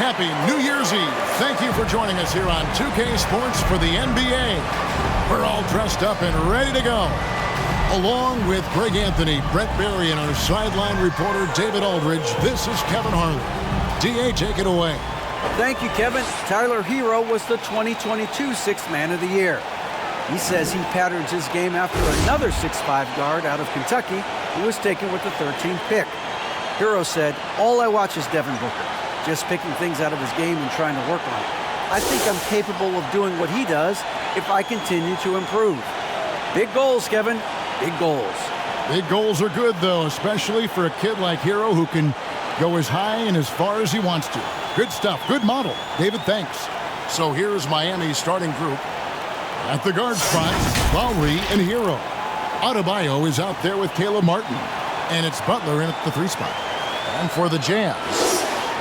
Happy New Year's Eve. Thank you for joining us here on 2K Sports for the NBA. We're all dressed up and ready to go. Along with Greg Anthony, Brett Barry, and our sideline reporter David Aldridge, this is Kevin Harlan. D.A., take it away. Thank you, Kevin. Tyler Hero was the 2022 Sixth Man of the Year. He says he patterns his game after another 6'5" guard out of Kentucky who was taken with the 13th pick. Hero said, "All I watch is Devin Booker, just picking things out of his game and trying to work on it. I think I'm capable of doing what he does if I continue to improve." Big goals, Kevin. Big goals. Big goals are good, though, especially for a kid like Hero who can go as high and as far as he wants to. Good stuff. Good model. David, thanks. So here's Miami's starting group. At the guard spots, Lowry and Hero. Adebayo is out there with Caleb Martin. And it's Butler in at the 3 spot. And for the Jazz,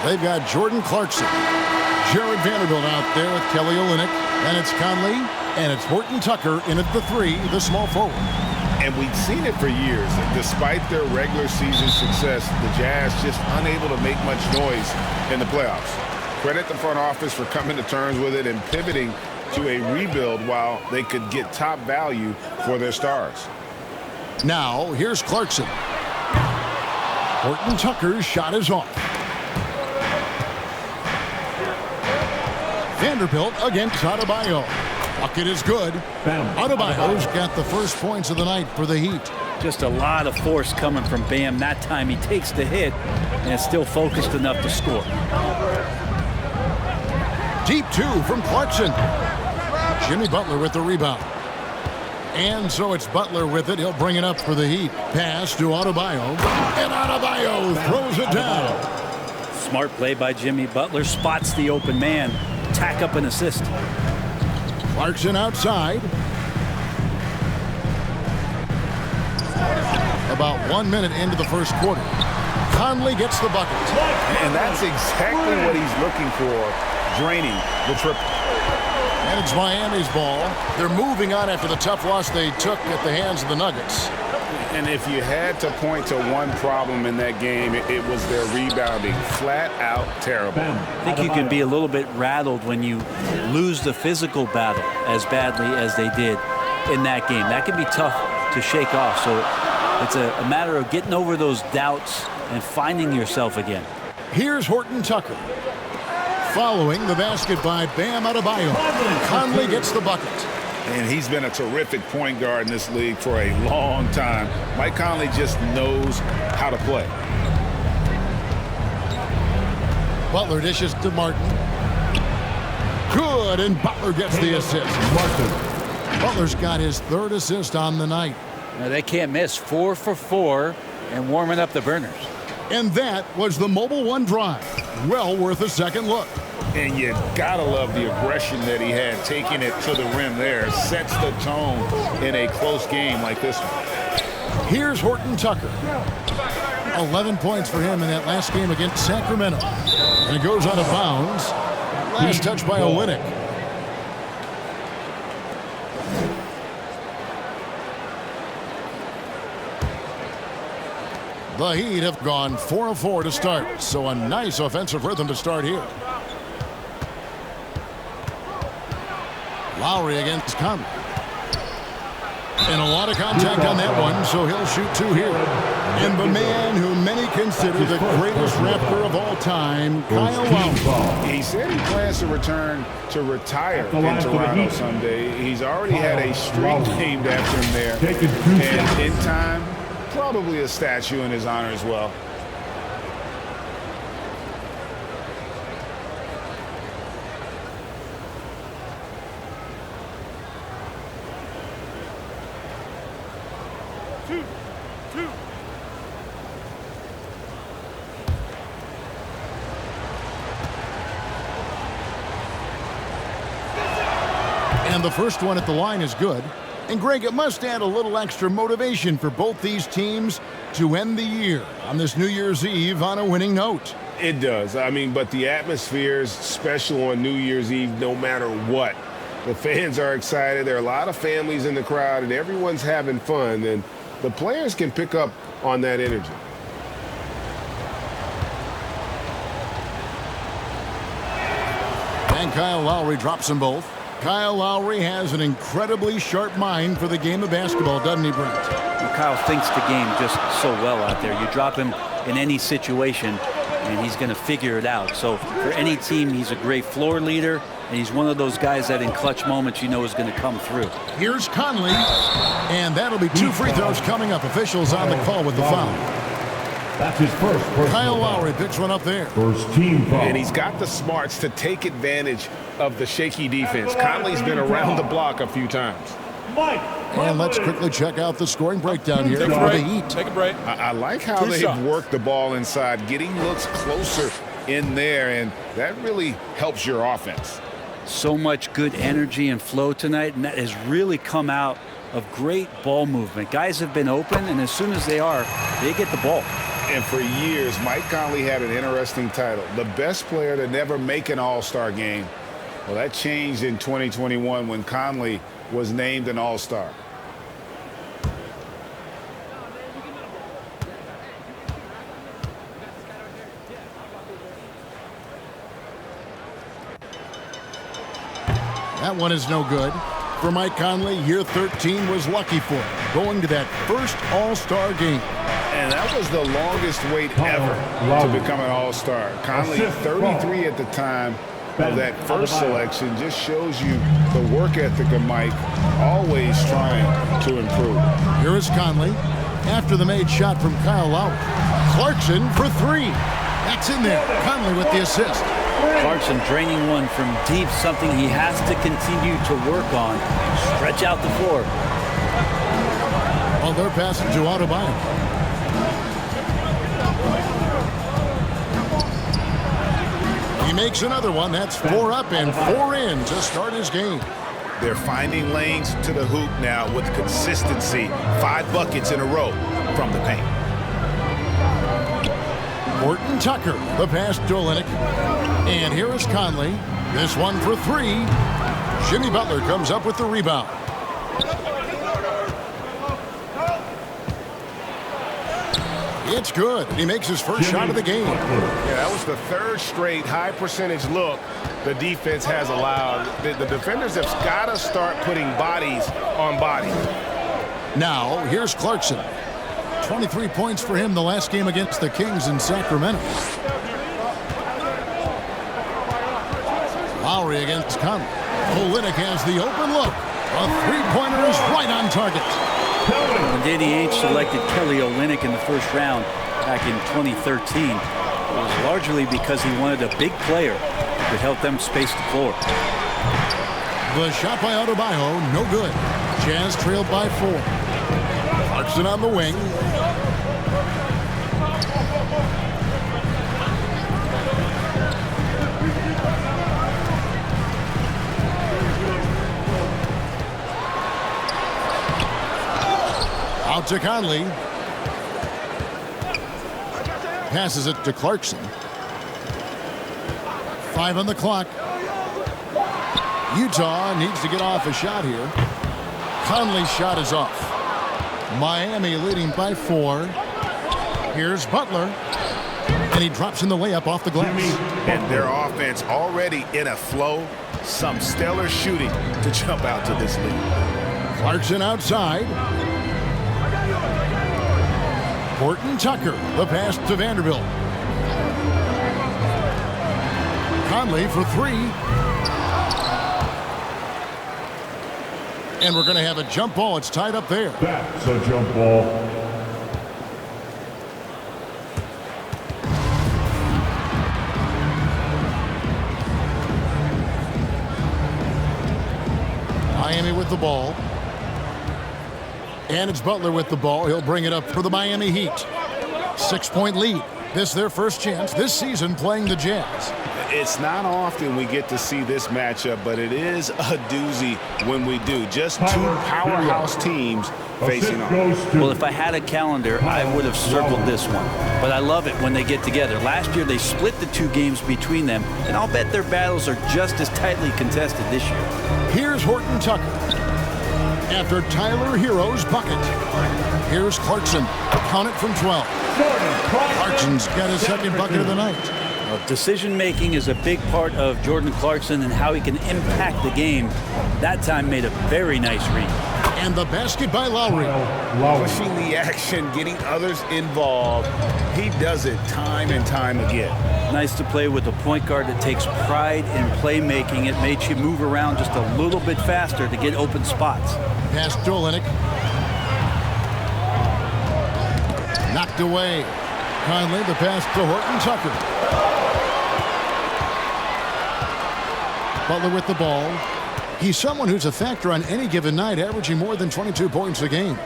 they've got Jordan Clarkson. Jared Vanderbilt out there with Kelly Olynyk. And it's Conley. And it's Horton Tucker in at the 3, the small forward. And we've seen it for years. Despite their regular season success, the Jazz just unable to make much noise in the playoffs. Credit the front office for coming to terms with it and pivoting to a rebuild while they could get top value for their stars. Now, here's Clarkson. Horton Tucker's shot is off. Vanderbilt against Adebayo. Bucket is good. Adebayo's got the first points of the night for the Heat. Just a lot of force coming from Bam. That time he takes the hit and is still focused enough to score. Deep 2 from Clarkson. Jimmy Butler with the rebound. And so it's Butler with it. He'll bring it up for the Heat. Pass to Adebayo. And Adebayo throws it down. Smart play by Jimmy Butler. Spots the open man. Tack up an assist. Clarkson outside. About 1 minute into the first quarter. Conley gets the bucket. And that's exactly what he's looking for, draining the triple. And it's Miami's ball. They're moving on after the tough loss they took at the hands of the Nuggets. And if you had to point to one problem in that game, it was their rebounding. Flat out terrible. I think you can be a little bit rattled when you lose the physical battle as badly as they did in that game. That can be tough to shake off. So it's a matter of getting over those doubts and finding yourself again. Here's Horton Tucker. Following the basket by Bam Adebayo. Conley gets the bucket. And he's been a terrific point guard in this league for a long time. Mike Conley just knows how to play. Butler dishes to Martin. Good, and Butler gets the assist. Martin. Butler's got his 3rd assist on the night. Now, they can't miss. 4 for 4 and warming up the burners. And that was the Mobile One drive. Well worth a second look. And you gotta love the aggression that he had, taking it to the rim there. Sets the tone in a close game like this one. Here's Horton Tucker. 11 points for him in that last game against Sacramento. And it goes out of bounds. Last touch by Olynyk. The Heat have gone 4 of 4 to start, so a nice offensive rhythm to start here. Lowry against Conley. And a lot of contact on that one, so he'll shoot 2 here. And the man who many consider the greatest Raptor of all time, Kyle Lowry. He said he plans to return to retire in Toronto someday. He's already had a streak named after him there. And in time, probably a statue in his honor as well. And the first one at the line is good. And Greg, it must add a little extra motivation for both these teams to end the year on this New Year's Eve on a winning note. It does. I mean, but the atmosphere is special on New Year's Eve no matter what. The fans are excited. There are a lot of families in the crowd, and everyone's having fun. And the players can pick up on that energy. And Kyle Lowry drops them both. Kyle Lowry has an incredibly sharp mind for the game of basketball, doesn't he, Brent? Well, Kyle thinks the game just so well out there. You drop him in any situation, and he's going to figure it out. So for any team, he's a great floor leader, and he's one of those guys that in clutch moments you know is going to come through. Here's Conley, and that'll be 2 free throws coming up. Officials on the call with the foul. That's his first. Kyle Lowry picks one up there. First team foul. And he's got the smarts to take advantage of the shaky defense. Conley's been around the block a few times. And let's quickly check out the scoring breakdown here for the Heat. Take a break. I like how they've worked the ball inside, getting looks closer in there, and that really helps your offense. So much good energy and flow tonight, and that has really come out of great ball movement. Guys have been open, and as soon as they are, they get the ball. And for years, Mike Conley had an interesting title, the best player to never make an All-Star game. Well, that changed in 2021 when Conley was named an All-Star. That one is no good. For Mike Conley, year 13 was lucky for him, going to that first All-Star game. And that was the longest wait ever to become an All-Star. Conley, 33 at the time of that first selection, just shows you the work ethic of Mike, always trying to improve. Here is Conley after the made shot from Kyle Lowry. Clarkson for 3. That's in there. Conley with the assist. Clarkson draining one from deep, something he has to continue to work on. Stretch out the floor. Well, they're passing to Adebayo. He makes another one. That's 4 up and 4 in to start his game. They're finding lanes to the hoop now with consistency. 5 buckets in a row from the paint. Horton Tucker, the pass to Olynyk. And here is Conley. This one for 3. Jimmy Butler comes up with the rebound. It's good. He makes his first shot of the game. Yeah, that was the 3rd straight high percentage look the defense has allowed. The defenders have got to start putting bodies on bodies. Now, here's Clarkson. 23 points for him the last game against the Kings in Sacramento. Lowry against Conley. Olynyk has the open look. A 3-pointer is right on target. When Danny Ainge selected Kelly Olynyk in the first round back in 2013, it was largely because he wanted a big player who could help them space the floor. The shot by Adebayo, no good. Jazz trailed by 4. Clarkson on the wing. Out to Conley. Passes it to Clarkson. 5 on the clock. Utah needs to get off a shot here. Conley's shot is off. Miami leading by 4. Here's Butler. And he drops in the layup off the glass. And their offense already in a flow. Some stellar shooting to jump out to this lead. Clarkson outside. Horton Tucker, the pass to Vanderbilt. Conley for 3. And we're going to have a jump ball. It's tied up there. That's a jump ball. Miami with the ball. And it's Butler with the ball. He'll bring it up for the Miami Heat. 6-point lead. This their first chance this season playing the Jazz. It's not often we get to see this matchup, but it is a doozy when we do. Just 2 powerhouse teams facing off. Well, if I had a calendar, I would have circled this one. But I love it when they get together. Last year, they split the 2 games between them, and I'll bet their battles are just as tightly contested this year. Here's Horton Tucker. After Tyler Hero's bucket. Here's Clarkson. Count it from 12. Clarkson's got his second bucket of the night. Decision-making is a big part of Jordan Clarkson and how he can impact the game. That time made a very nice read. And the basket by Lowry. Pushing the action, getting others involved. He does it time and time again. Nice to play with a point guard that takes pride in playmaking. It made you move around just a little bit faster to get open spots. Pass to Olynyk. Knocked away. Conley, the pass to Horton Tucker. Butler with the ball. He's someone who's a factor on any given night, averaging more than 22 points a game.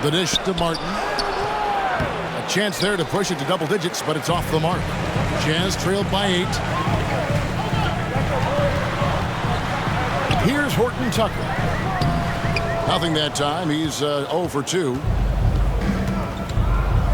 The dish to Martin. A chance there to push it to double digits, but it's off the mark. Jazz trailed by 8. Here's Horton Tucker. Nothing that time. He's 0 for 2.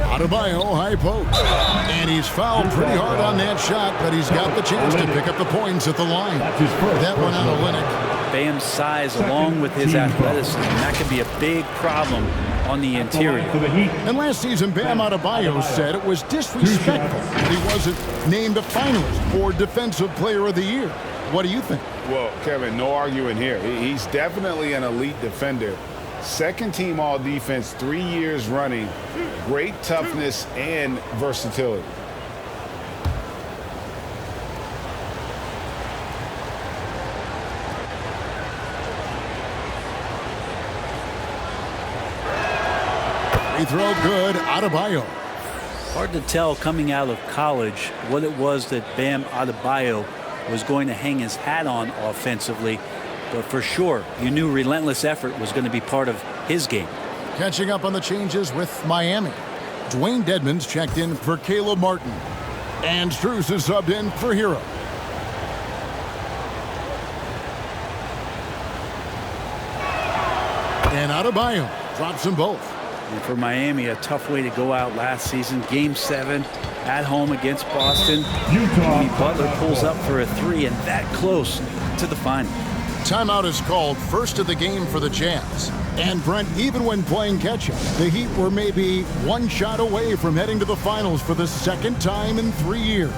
Adebayo, high post. And he's fouled pretty hard on that shot, but he's got the chance to pick up the points at the line. That one out of Olynyk. Bam's size along with his athleticism, that could be a big problem on the interior. And last season, Bam Adebayo said it was disrespectful that he wasn't named a finalist for Defensive Player of the Year. What do you think? Well, Kevin, no arguing here. He's definitely an elite defender. Second team all defense 3 years running. Great toughness and versatility. Free throw good. Adebayo. Hard to tell coming out of college what it was that Bam Adebayo was going to hang his hat on offensively. But for sure, you knew relentless effort was going to be part of his game. Catching up on the changes with Miami. Dwayne Dedmon's checked in for Caleb Martin. And Strus is subbed in for Hero. And Adebayo drops them both. And for Miami, a tough way to go out last season. Game 7 at home against Boston. Jimmy Butler pulls up for a 3 and that close to the final. Timeout is called, first of the game for the Jazz. And Brent, even when playing catch-up, the Heat were maybe one shot away from heading to the finals for the second time in 3 years.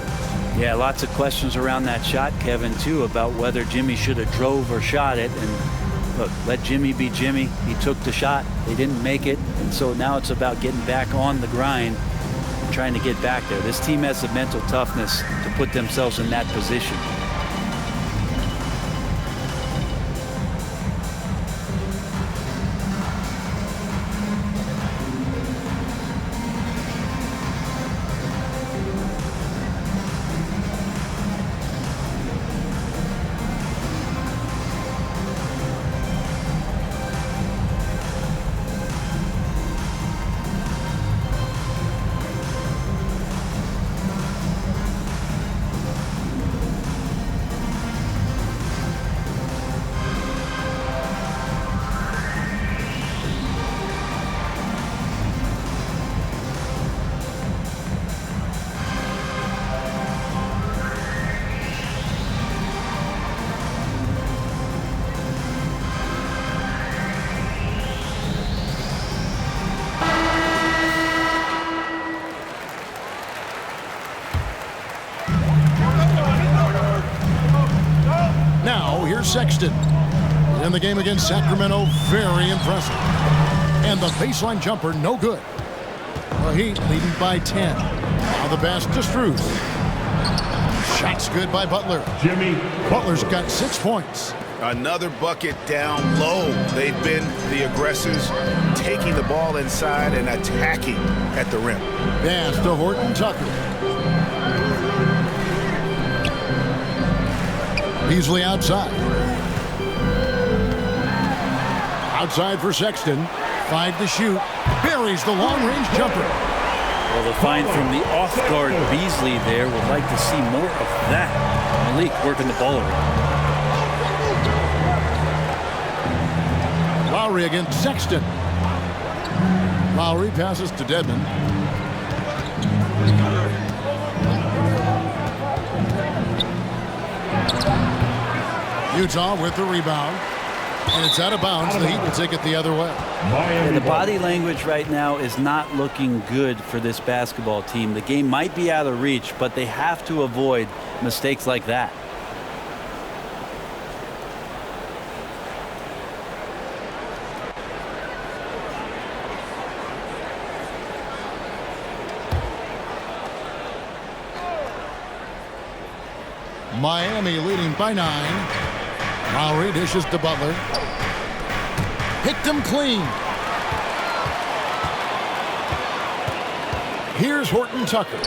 Yeah, lots of questions around that shot, Kevin, too, about whether Jimmy should have drove or shot it. And look, let Jimmy be Jimmy. He took the shot. They didn't make it. And so now it's about getting back on the grind and trying to get back there. This team has the mental toughness to put themselves in that position. Sexton in the game against Sacramento, very impressive. And the baseline jumper, no good. The Heat leading by 10. Now the pass to Strus. Shots good by Butler. Jimmy Butler's got 6 points. Another bucket down low. They've been the aggressors, taking the ball inside and attacking at the rim. Pass to Horton Tucker. Beasley outside. Outside for Sexton. 5 to shoot. Buries the long-range jumper. Well, the find from the off-guard Beasley there. Would like to see more of that. Malik working the ball around. Lowry against Sexton. Lowry passes to Dedmon. Utah with the rebound. And it's out of bounds. The Heat will take it the other way. And the body language right now is not looking good for this basketball team. The game might be out of reach, but they have to avoid mistakes like that. Miami leading by 9. Lowry dishes to Butler. Picked him clean. Here's Horton Tucker.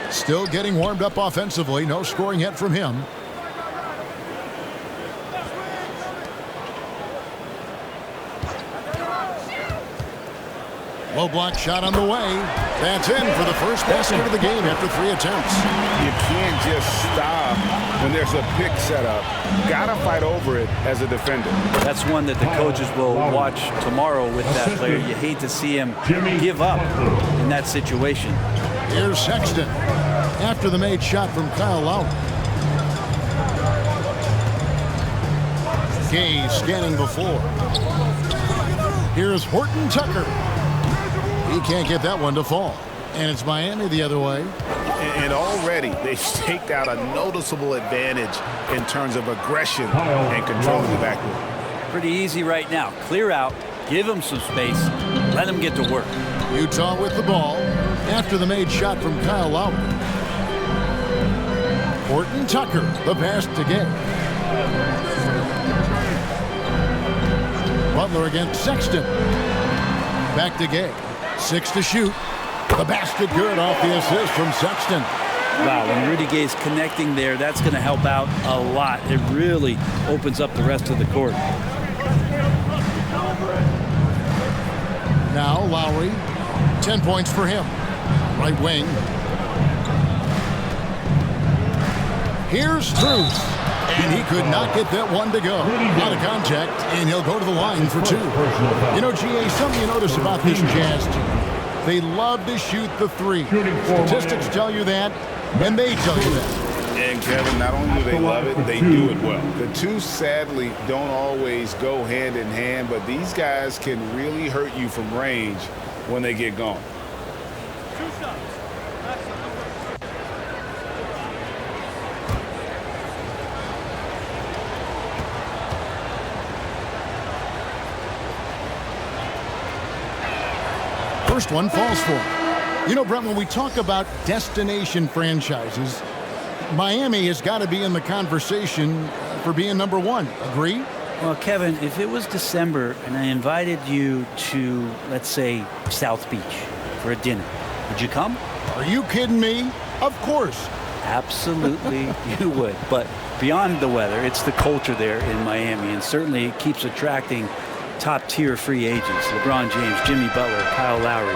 Still getting warmed up offensively. No scoring yet from him. Low block shot on the way. That's in for the first basket of the game after 3 attempts. You can't just stop when there's a pick set up. Got to fight over it as a defender. That's one that the coaches will watch tomorrow with that player. You hate to see him give up in that situation. Here's Sexton after the made shot from Kyle Lowry. Gay scanning before. Here's Horton Tucker. He can't get that one to fall. And it's Miami the other way. And already they've staked out a noticeable advantage in terms of aggression and controlling the backcourt. Pretty easy right now. Clear out, give him some space, let him get to work. Utah with the ball after the made shot from Kyle Lowry. Horton Tucker, the pass to Gay. Butler against Sexton. Back to Gay. 6 to shoot. The basket good off the assist from Sexton. Wow, when Rudy Gay's connecting there, that's going to help out a lot. It really opens up the rest of the court. Now Lowry, 10 points for him. Right wing. Here's Strus. And he could not get that one to go. Out of contact, and he'll go to the line for 2. You know, GA, something you notice about this Jazz team, they love to shoot the 3. Statistics tell you that, and they tell you that. And Kevin, not only do they love it, they do it well. The two sadly don't always go hand in hand, but these guys can really hurt you from range when they get going. First one falls for him. You know, Brent, when we talk about destination franchises, Miami has got to be in the conversation for being number 1. Agree? Well, Kevin, if it was December and I invited you to, let's say, South Beach for a dinner, would you come? Are you kidding me? Of course. Absolutely, you would. But beyond the weather, it's the culture there in Miami, and certainly it keeps attracting top-tier free agents. LeBron James, Jimmy Butler, Kyle Lowry.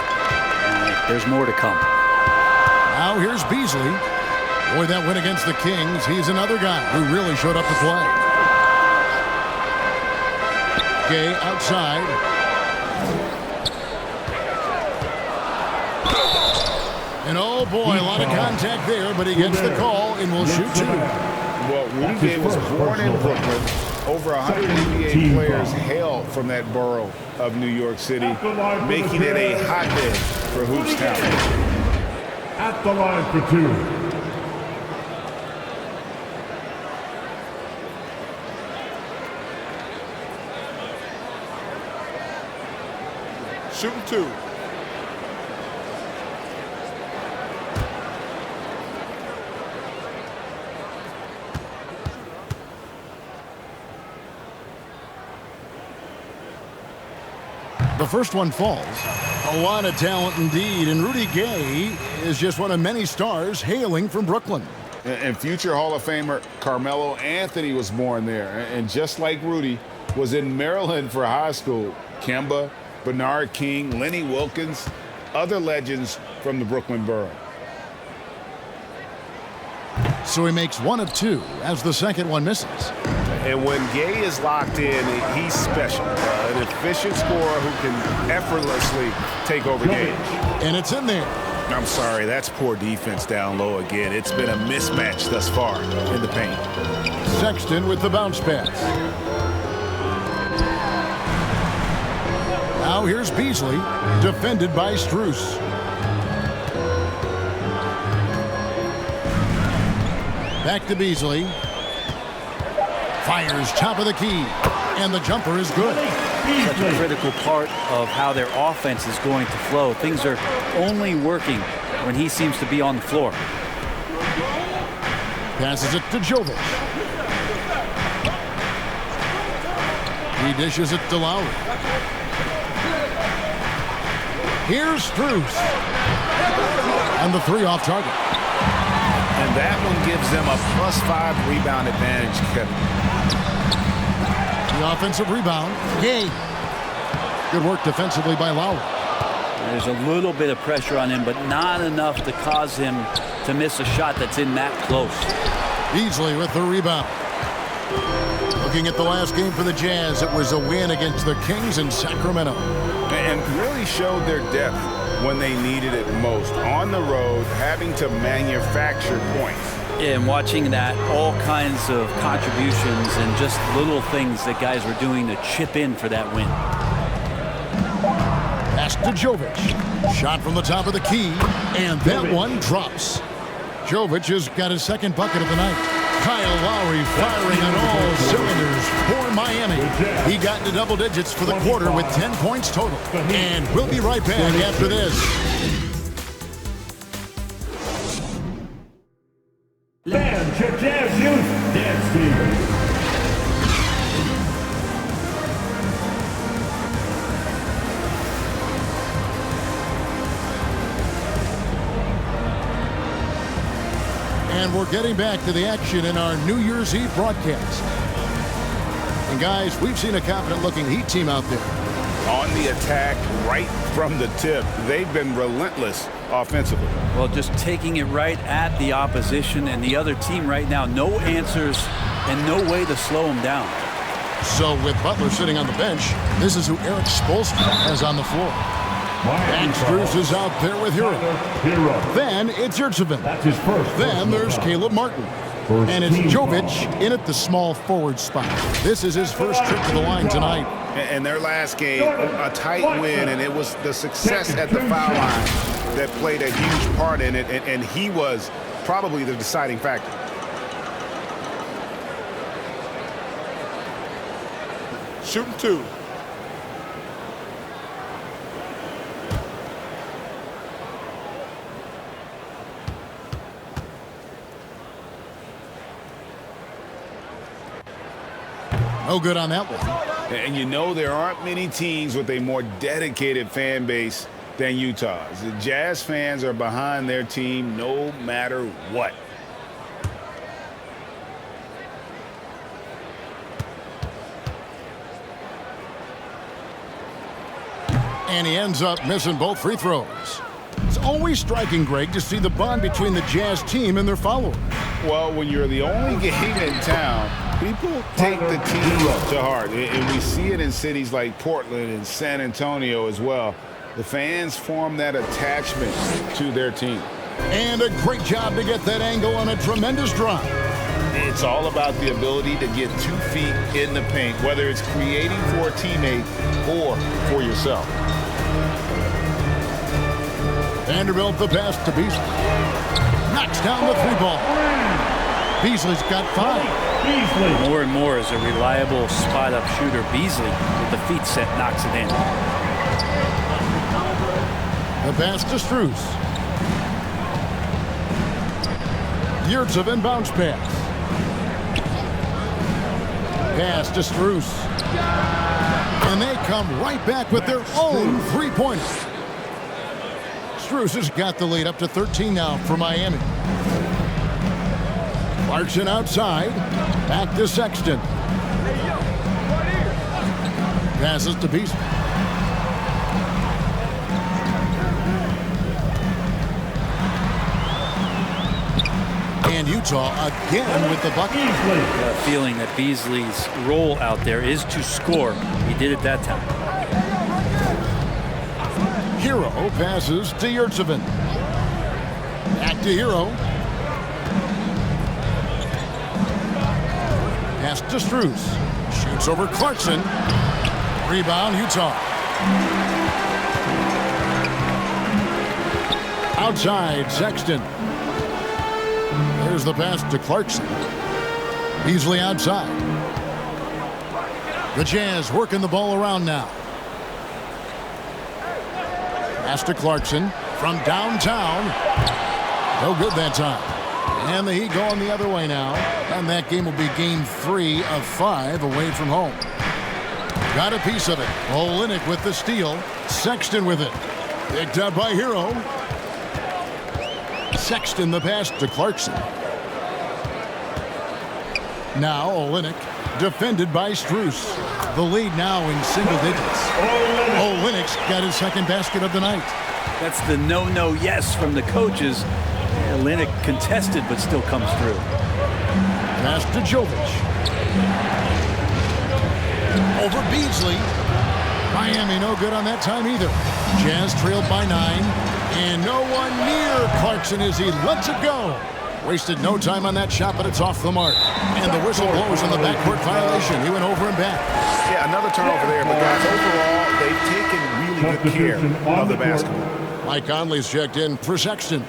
There's more to come. Now here's Beasley. Boy, that win against the Kings. He's another guy who really showed up to play. Gay outside. And oh boy, a lot of contact there, but he gets the call and will shoot 2. Well, Rudy Gay was born in Brooklyn. Over 100 NBA players hail from that borough of New York City, making it a hotbed for hoops talent. At the line for 2. Shooting 2. The first one falls. A lot of talent indeed, and Rudy Gay is just one of many stars hailing from Brooklyn. And future Hall of Famer Carmelo Anthony was born there. And just like Rudy, was in Maryland for high school. Kemba, Bernard King, Lenny Wilkins, other legends from the Brooklyn borough. So he makes 1 of 2 as the second one misses. And when Gay is locked in, he's special. An efficient scorer who can effortlessly take over games. And it's in there. I'm sorry, that's poor defense down low again. It's been a mismatch thus far in the paint. Sexton with the bounce pass. Now here's Beasley, defended by Strus. Back to Beasley. Fires top of the key. And the jumper is good. Such a critical part of how their offense is going to flow. Things are only working when he seems to be on the floor. Passes it to Jovic. He dishes it to Lowry. Here's Strus. And the three off target. And that one gives them a +5 rebound advantage, Kevin. The offensive rebound. Gay. Good work defensively by Lowry. There's a little bit of pressure on him, but not enough to cause him to miss a shot that's in that close. Beasley with the rebound. Looking at the last game for the Jazz, it was a win against the Kings in Sacramento. And really showed their depth when they needed it most. On the road, having to manufacture points. Yeah, and watching that, all kinds of contributions and just little things that guys were doing to chip in for that win. Pass to Jovic. Shot from the top of the key, and that one drops. Jovic has got his second bucket of the night. Kyle Lowry firing on all cylinders for Miami. He got into double digits for the quarter with 10 points total. And we'll be right back after this. And Jazz Youth Dance Team. And we're getting back to the action in our New Year's Eve broadcast. And guys, we've seen a confident-looking Heat team out there. On the attack right from the tip. They've been relentless offensively. Well, just taking it right at the opposition and the other team right now. No answers and no way to slow them down. So with Butler sitting on the bench, this is who Eric Spoelstra has on the floor. And Strus is out there with Hero. Then it's Yurtseven. That's his first. Then there's Caleb Martin. And it's Jovic in at the small forward spot. This is his first trip to the line tonight. And their last game, a tight win, and it was the success at the foul line that played a huge part in it, and he was probably the deciding factor. Shooting two. No good on that one. And you know there aren't many teams with a more dedicated fan base than Utah's. The Jazz fans are behind their team no matter what. And he ends up missing both free throws. It's always striking, Greg, to see the bond between the Jazz team and their followers. Well, when you're the only game in town, people take the team to heart. And we see it in cities like Portland and San Antonio as well. The fans form that attachment to their team. And a great job to get that angle on a tremendous drive. It's all about the ability to get 2 feet in the paint, whether it's creating for a teammate or for yourself. Vanderbilt the pass to Beasley. Knocks down the three ball. Beasley's got 5. More and more as a reliable spot-up shooter. Beasley, with the feet set, knocks it in. The pass to Strus. Yurtseven bounce pass. Pass to Strus. And they come right back with their own three-pointer. Strus has got the lead up to 13 now for Miami. Clarkson outside. Back to Sexton. Passes to Beasley. And Utah again with the bucket. Feeling that Beasley's role out there is to score. He did it that time. Hero passes to Yurtseven. Back to Hero. Pass to Strus. Shoots over Clarkson. Rebound, Utah. Outside, Sexton. There's the pass to Clarkson. Beasley outside. The Jazz working the ball around now. Pass to Clarkson from downtown. No good that time. And the Heat going the other way now. And that game will be game 3 of 5 away from home. Got a piece of it. Olynyk with the steal. Sexton with it. Picked up by Hero. Sexton the pass to Clarkson. Now Olynyk defended by Strus. The lead now in single digits. Olynyk's got his second basket of the night. That's the no yes from the coaches. Olynyk contested but still comes through. Pass to Jovic. Over Beasley. Miami no good on that time either. Jazz trailed by 9. And no one near Clarkson as he lets it go. Wasted no time on that shot, but it's off the mark. And the whistle blows on the backcourt violation. He went over and back. Yeah, another turnover there, but guys, overall, they've taken really good care of the basketball. Mike Conley's checked in for Sexton.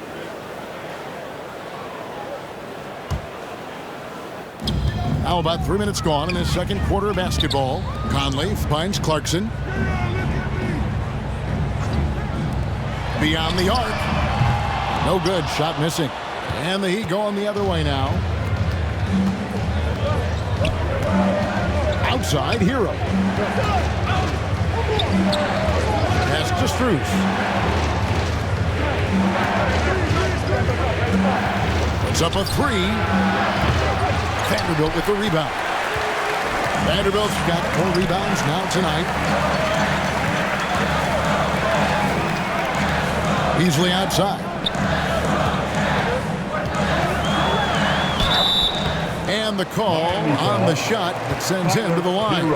Now about 3 minutes gone in this second quarter of basketball. Conley finds Clarkson. Beyond the arc. No good. Shot missing. And the Heat going the other way now. Outside, Hero. Pass to Strus. Puts up a 3. Vanderbilt with the rebound. Vanderbilt's got 4 rebounds now tonight. Beasley outside. And the call on the shot that sends him to the line.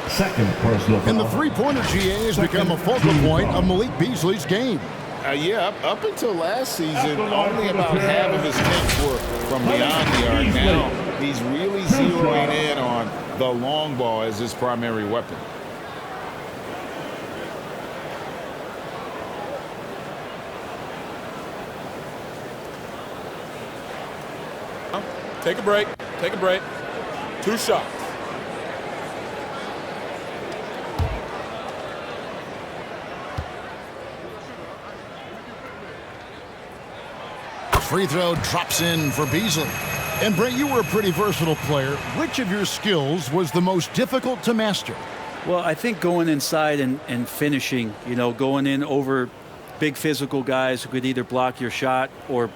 Second personal foul. And the three-pointer GA has become a focal point of Malik Beasley's game. Yeah, up until last season, only about half of his attempts were from beyond the arc. Now he's really zeroing in on the long ball as his primary weapon. Take a break. Take a break. 2 shots. Free throw drops in for Beasley. And Brent, you were a pretty versatile player. Which of your skills was the most difficult to master? Well, I think going inside and finishing, going in over big physical guys who could either block your shot or,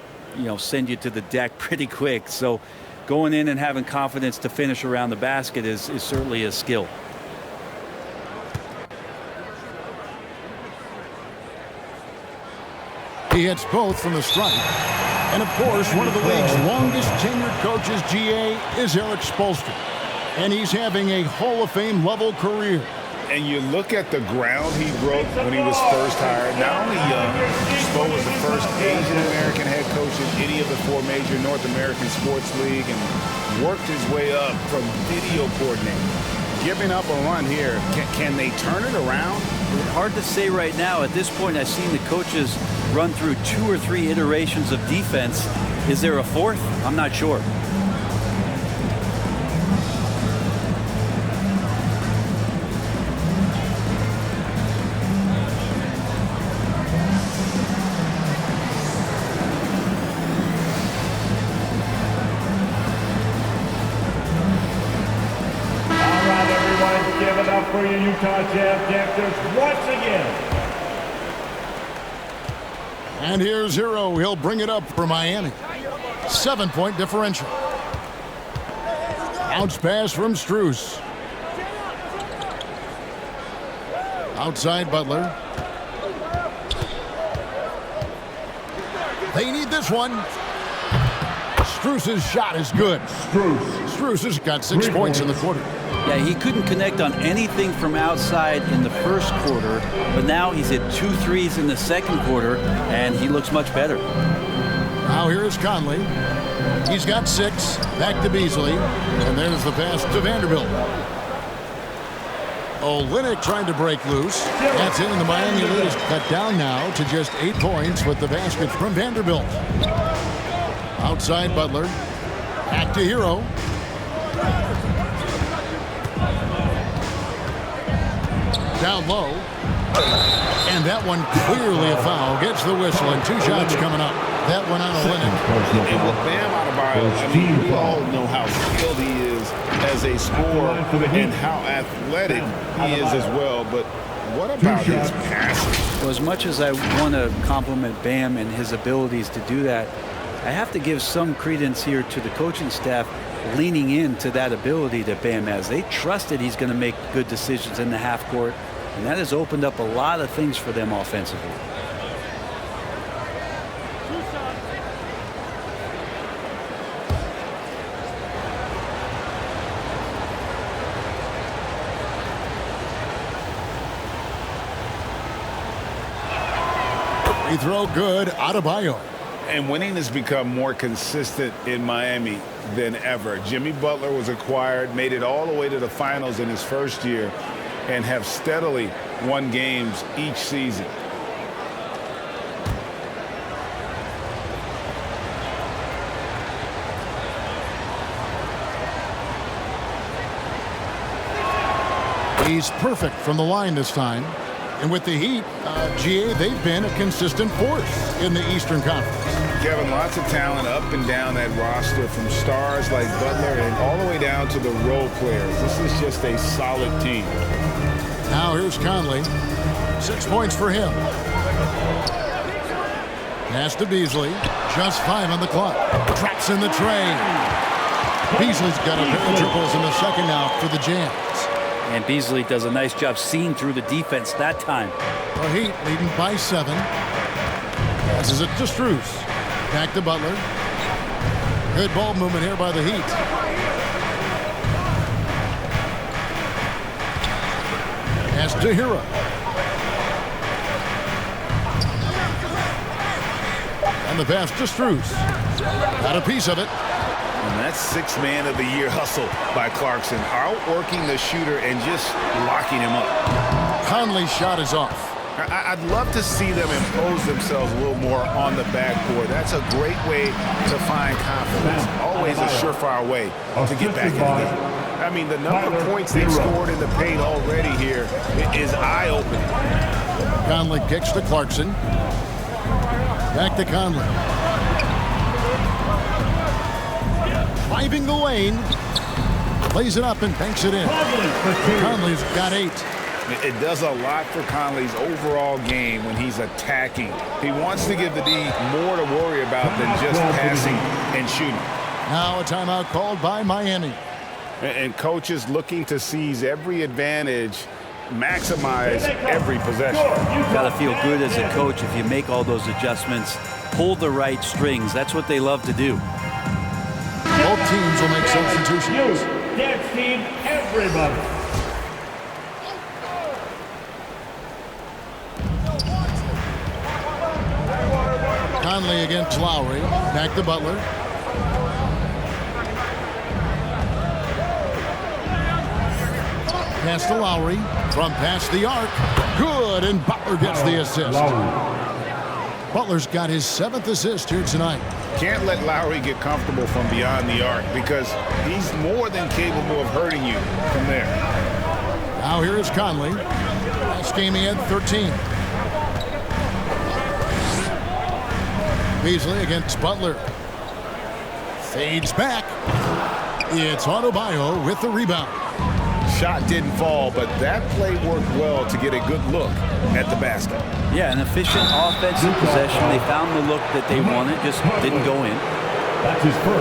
send you to the deck pretty quick. So going in and having confidence to finish around the basket is certainly a skill. He hits both from the stripe. And, of course, one of the league's longest-tenured coaches, GA, is Eric Spoelstra. And he's having a Hall of Fame-level career. And you look at the ground he broke when he was first hired. Not only young, Spo was the first Asian-American head coach in any of the 4 major North American sports league and worked his way up from video coordinator. Giving up a run here. Can they turn it around? Hard to say right now. At this point, I've seen the coaches run through 2 or 3 iterations of defense. Is there a 4th? I'm not sure. Give it up for your Utah Jazz Dancers once again. And here's Hero. He'll bring it up for Miami. 7-point differential. Bounce pass from Strus. Outside Butler. They need this one. Strus's shot is good. Strus has got 6 points in the quarter. Yeah, he couldn't connect on anything from outside in the first quarter, but now he's hit 2 threes in the second quarter, and he looks much better. Now here's Conley. He's got 6. Back to Beasley. And there's the pass to Vanderbilt. Olynyk trying to break loose. That's in, and the Miami lead is cut down now to just 8 points with the basket from Vanderbilt. Outside Butler. Back to Hero. Down low. And that one clearly a foul. Gets the whistle, and 2 shots coming up. That one on Olynyk. And with Bam Adebayo, I mean, we all know how skilled he is as a scorer and how athletic he is as well. But what about his passing? Well, as much as I want to compliment Bam and his abilities to do that, I have to give some credence here to the coaching staff leaning into that ability that Bam has. They trusted he's going to make good decisions in the half court, and that has opened up a lot of things for them offensively. Free throw good. Adebayo. And winning has become more consistent in Miami than ever. Jimmy Butler was acquired, made it all the way to the finals in his first year, and have steadily won games each season. He's perfect from the line this time. And with the Heat, GA, they've been a consistent force in the Eastern Conference. Kevin, lots of talent up and down that roster, from stars like Butler and all the way down to the role players. This is just a solid team. Now here's Conley. 6 points for him. Pass to Beasley. Just 5 on the clock. Traps in the tray. Beasley's got a pair of triples in the second now for the Jams. And Beasley does a nice job seeing through the defense that time. The Heat leading by 7. Passes it to Strus. Back to Butler. Good ball movement here by the Heat. Pass to Hero. And the pass to Strus. Got a piece of it. And that's 6th man of the year hustle by Clarkson, outworking the shooter and just locking him up. Conley's shot is off. I'd love to see them impose themselves a little more on the backboard. That's a great way to find confidence. Always a surefire way to get back in the game. I mean, the number of points they've scored in the paint already here is eye-opening. Conley kicks to Clarkson. Back to Conley. Driving the lane. Plays it up and banks it in. Conley's got 8. It does a lot for Conley's overall game when he's attacking. He wants to give the D more to worry about than just passing and shooting. Now a timeout called by Miami. And coaches looking to seize every advantage, maximize every possession. You've got to feel good as a coach if you make all those adjustments, pull the right strings. That's what they love to do. Both teams will make substitutions. Dance team, everybody. Conley against Lowry. Back to Butler. Pass to Lowry. From past the arc. Good, and Butler gets the assist. Butler's got his 7th assist here tonight. Can't let Lowry get comfortable from beyond the arc because he's more than capable of hurting you from there. Now here is Conley. Last game he had 13. Beasley against Butler. Fades back. It's Adebayo with the rebound. Shot didn't fall, but that play worked well to get a good look at the basket. Yeah, an efficient offensive possession. They found the look that they wanted, just didn't go in.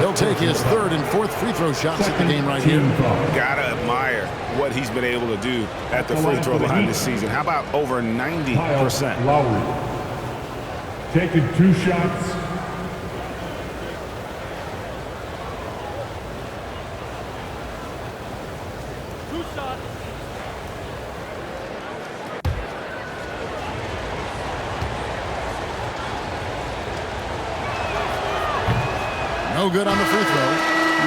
He'll take his 3rd and 4th free throw shots at the game right here. Gotta admire what he's been able to do at the free throw line this season. How about over 90%? Lowry taking 2 shots. No good on the free throw.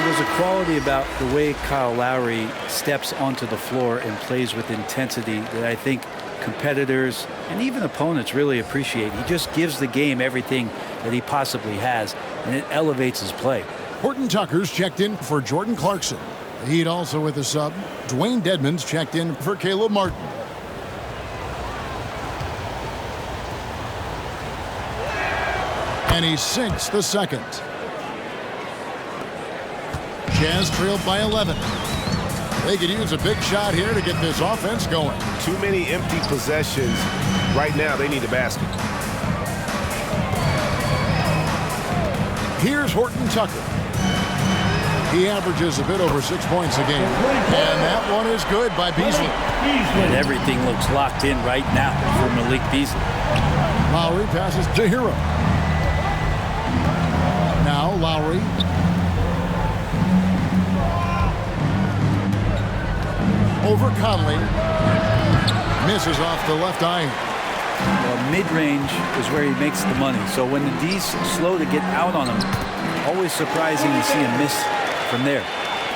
There's a quality about the way Kyle Lowry steps onto the floor and plays with intensity that I think competitors and even opponents really appreciate. He just gives the game everything that he possibly has, and it elevates his play. Horton Tucker's checked in for Jordan Clarkson. The Heat also with a sub. Dwayne Dedmon's checked in for Caleb Martin. And he sinks the second. Jazz trailed by 11. They could use a big shot here to get this offense going. Too many empty possessions. Right now, they need a basket. Here's Horton Tucker. He averages a bit over 6 points a game. And that one is good by Beasley. And everything looks locked in right now for Malik Beasley. Lowry passes to Hero. Now Lowry. Over Conley. Misses off the left iron. Well, mid-range is where he makes the money. So when the D's slow to get out on him, always surprising to see him miss from there.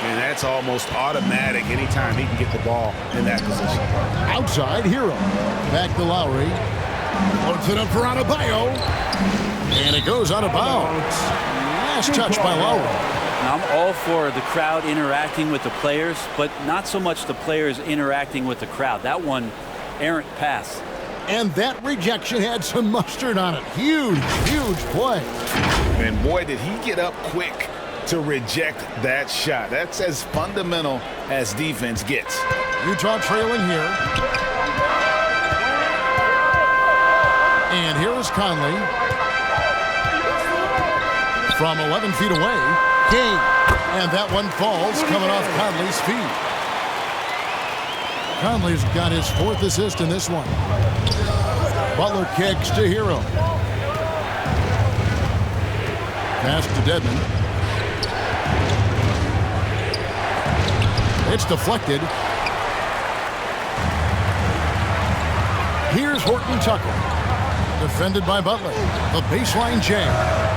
And that's almost automatic anytime he can get the ball in that position. Outside, Hero. Back to Lowry. Puts it up for Adebayo. And it goes out of bounds. Last touch by Lowry. Now, I'm all for the crowd interacting with the players, but not so much the players interacting with the crowd. That one, errant pass. And that rejection had some mustard on it. Huge, huge play. And boy, did he get up quick to reject that shot. That's as fundamental as defense gets. Utah trailing here. And here is Conley. From 11 feet away. King. And that one falls coming off Conley's feet. Conley's got his 4th assist in this one. Butler kicks to Hero. Pass to Dedmon. It's deflected. Here's Horton Tucker. Defended by Butler. The baseline jam.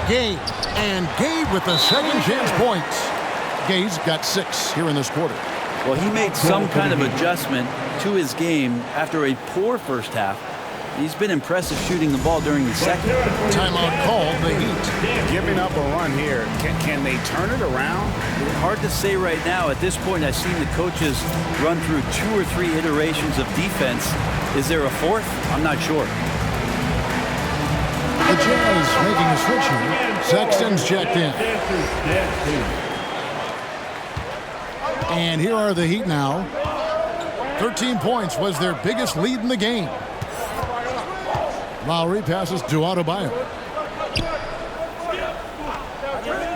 Gay. And Gay with the second chance points. Gay's got 6 here in this quarter. Well, he made some kind of adjustment to his game after a poor first half. He's been impressive shooting the ball during the second. Timeout called the Heat. Giving up a run here. Can they turn it around? Hard to say right now. At this point, I've seen the coaches run through 2 or 3 iterations of defense. Is there a 4th? I'm not sure. The Jazz making a switch here. Sexton's checked in. And here are the Heat now. 13 points was their biggest lead in the game. Lowry passes to Adebayo.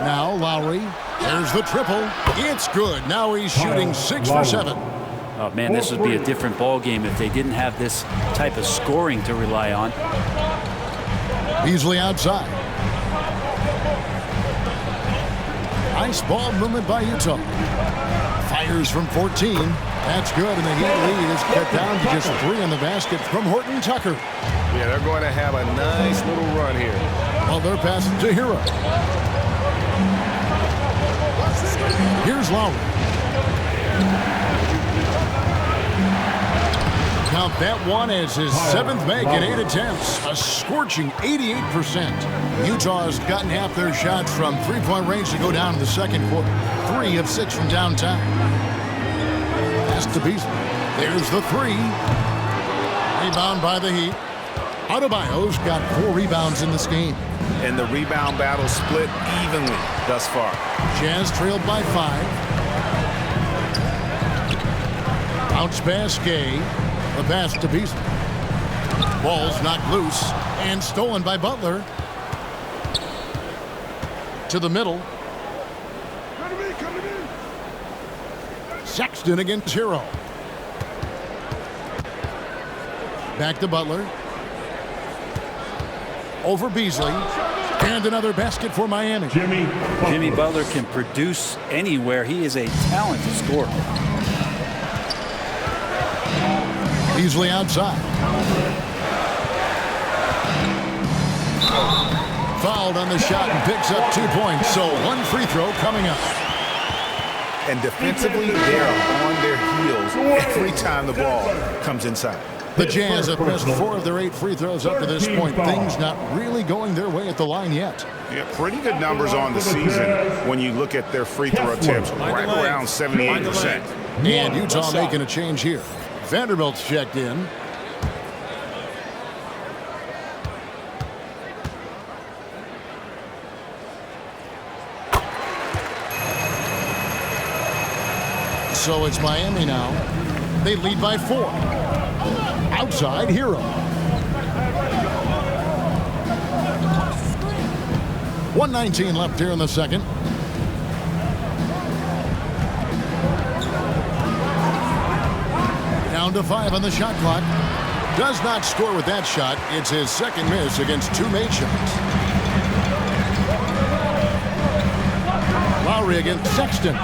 Now Lowry. There's the triple. It's good. Now he's shooting 6 for 7. Oh, man, this would be a different ball game if they didn't have this type of scoring to rely on. Beasley outside. Nice ball movement by Utah. Fires from 14. That's good, and the Heat lead is cut down to just 3 in the basket from Horton Tucker. Yeah, they're going to have a nice little run here. Well, they're passing to Hero. Here's Lowry. Count that one as his 7th make in 8 attempts. A scorching 88%. Utah has gotten half their shots from 3-point range to go down in the second quarter. 3 of 6 from downtown. Pass to Beasley. There's the 3. Rebound by the Heat. Adebayo's got 4 rebounds in this game. And the rebound battle split evenly thus far. Jazz trailed by 5. Bounce pass, Gay. The pass to Beasley. Ball's knocked loose and stolen by Butler. To the middle. Sexton against Hero. Back to Butler. Over Beasley. And another basket for Miami. Jimmy Butler can produce anywhere. He is a talented scorer. Beasley outside. Fouled on the shot and picks up 2 points. So 1 free throw coming up. And defensively, they're on their heels every time the ball comes inside. The Jazz have missed 4 of their 8 free throws up to this point. Things not really going their way at the line yet. Yeah, pretty good numbers on the season when you look at their free throw attempts, right around 78%. And Utah making a change here. Vanderbilt's checked in. So it's Miami now. They lead by 4. Outside, Hero. 1:19 left here in the second. Down to 5 on the shot clock. Does not score with that shot. It's his second miss against 2 made shots. Lowry against Sexton.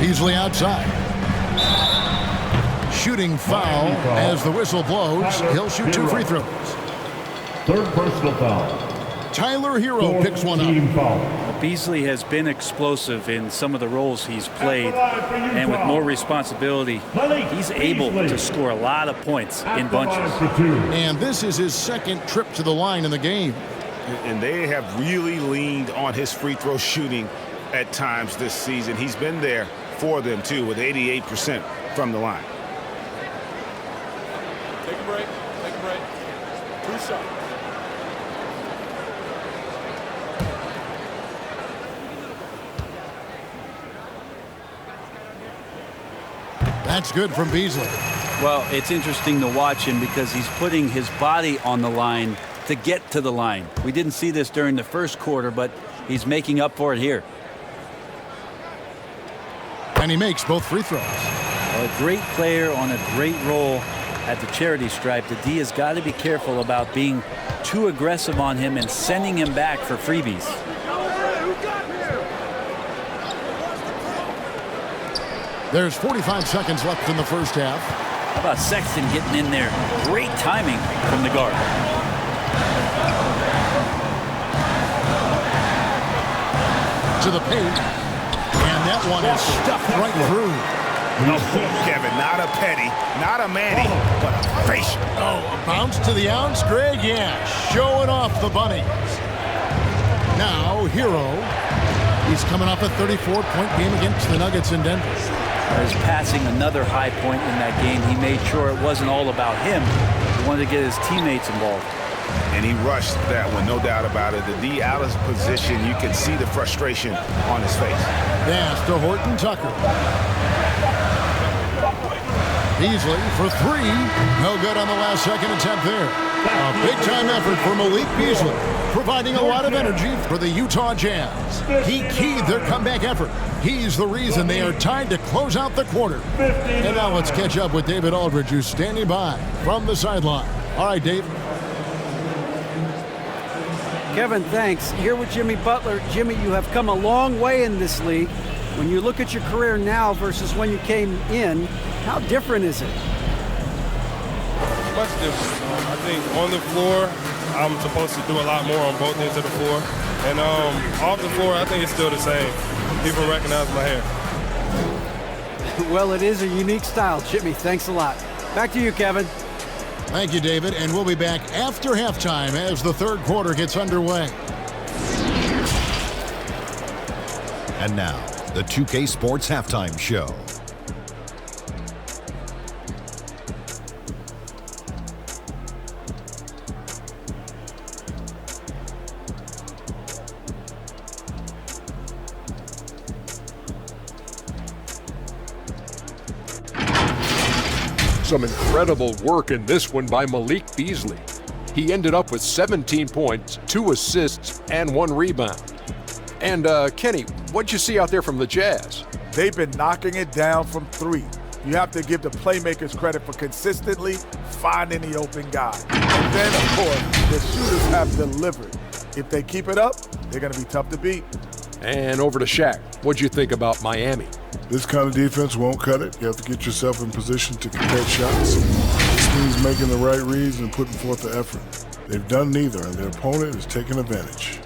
Beasley outside. Shooting foul as the whistle blows. He'll shoot 2 free throws. Third personal foul. Tyler Hero picks one up. Beasley has been explosive in some of the roles he's played, and with more responsibility, he's able to score a lot of points in bunches. And this is his second trip to the line in the game. And they have really leaned on his free throw shooting at times this season. He's been there for them, too, with 88% from the line. Take a break. Take a break. 2 shots. That's good from Beasley. Well, it's interesting to watch him because he's putting his body on the line to get to the line. We didn't see this during the first quarter, but he's making up for it here. And he makes both free throws. A great player on a great role at the charity stripe. The D has got to be careful about being too aggressive on him and sending him back for freebies. There's 45 seconds left in the first half. How about Sexton getting in there? Great timing from the guard. To the paint. And that one is stuffed right through. No, Kevin, not a Petty, not a Manny, but a facial. Oh, a bounce to the ounce, Greg? Yeah, showing off the bunnies. Now, Hero. He's coming off a 34-point game against the Nuggets in Denver. He's passing another high point in that game. He made sure it wasn't all about him. He wanted to get his teammates involved. And he rushed that one, no doubt about it. The D out of position, you can see the frustration on his face. Pass to Horton Tucker. Beasley for 3. No good on the last second attempt there. A big-time effort for Malik Beasley, providing a lot of energy for the Utah Jazz. He keyed their comeback effort. He's the reason they are tied to close out the quarter. And now let's catch up with David Aldridge, who's standing by from the sideline. All right, Dave. Kevin, thanks. Here with Jimmy Butler. Jimmy, you have come a long way in this league. When you look at your career now versus when you came in, how different is it? Much different. I think on the floor, I'm supposed to do a lot more on both ends of the floor. And off the floor, I think it's still the same. People recognize my hair. Well, it is a unique style, Jimmy. Thanks a lot. Back to you, Kevin. Thank you, David. And we'll be back after halftime as the third quarter gets underway. And now, the 2K Sports Halftime Show. Some incredible work in this one by Malik Beasley. He ended up with 17 points, 2 assists, and 1 rebound. And Kenny, what'd you see out there from the Jazz? They've been knocking it down from 3. You have to give the playmakers credit for consistently finding the open guy. And then, of course, the shooters have delivered. If they keep it up, they're going to be tough to beat. And over to Shaq. What'd you think about Miami? This kind of defense won't cut it. You have to get yourself in position to contest shots. This means making the right reads and putting forth the effort. They've done neither, and their opponent is taking advantage.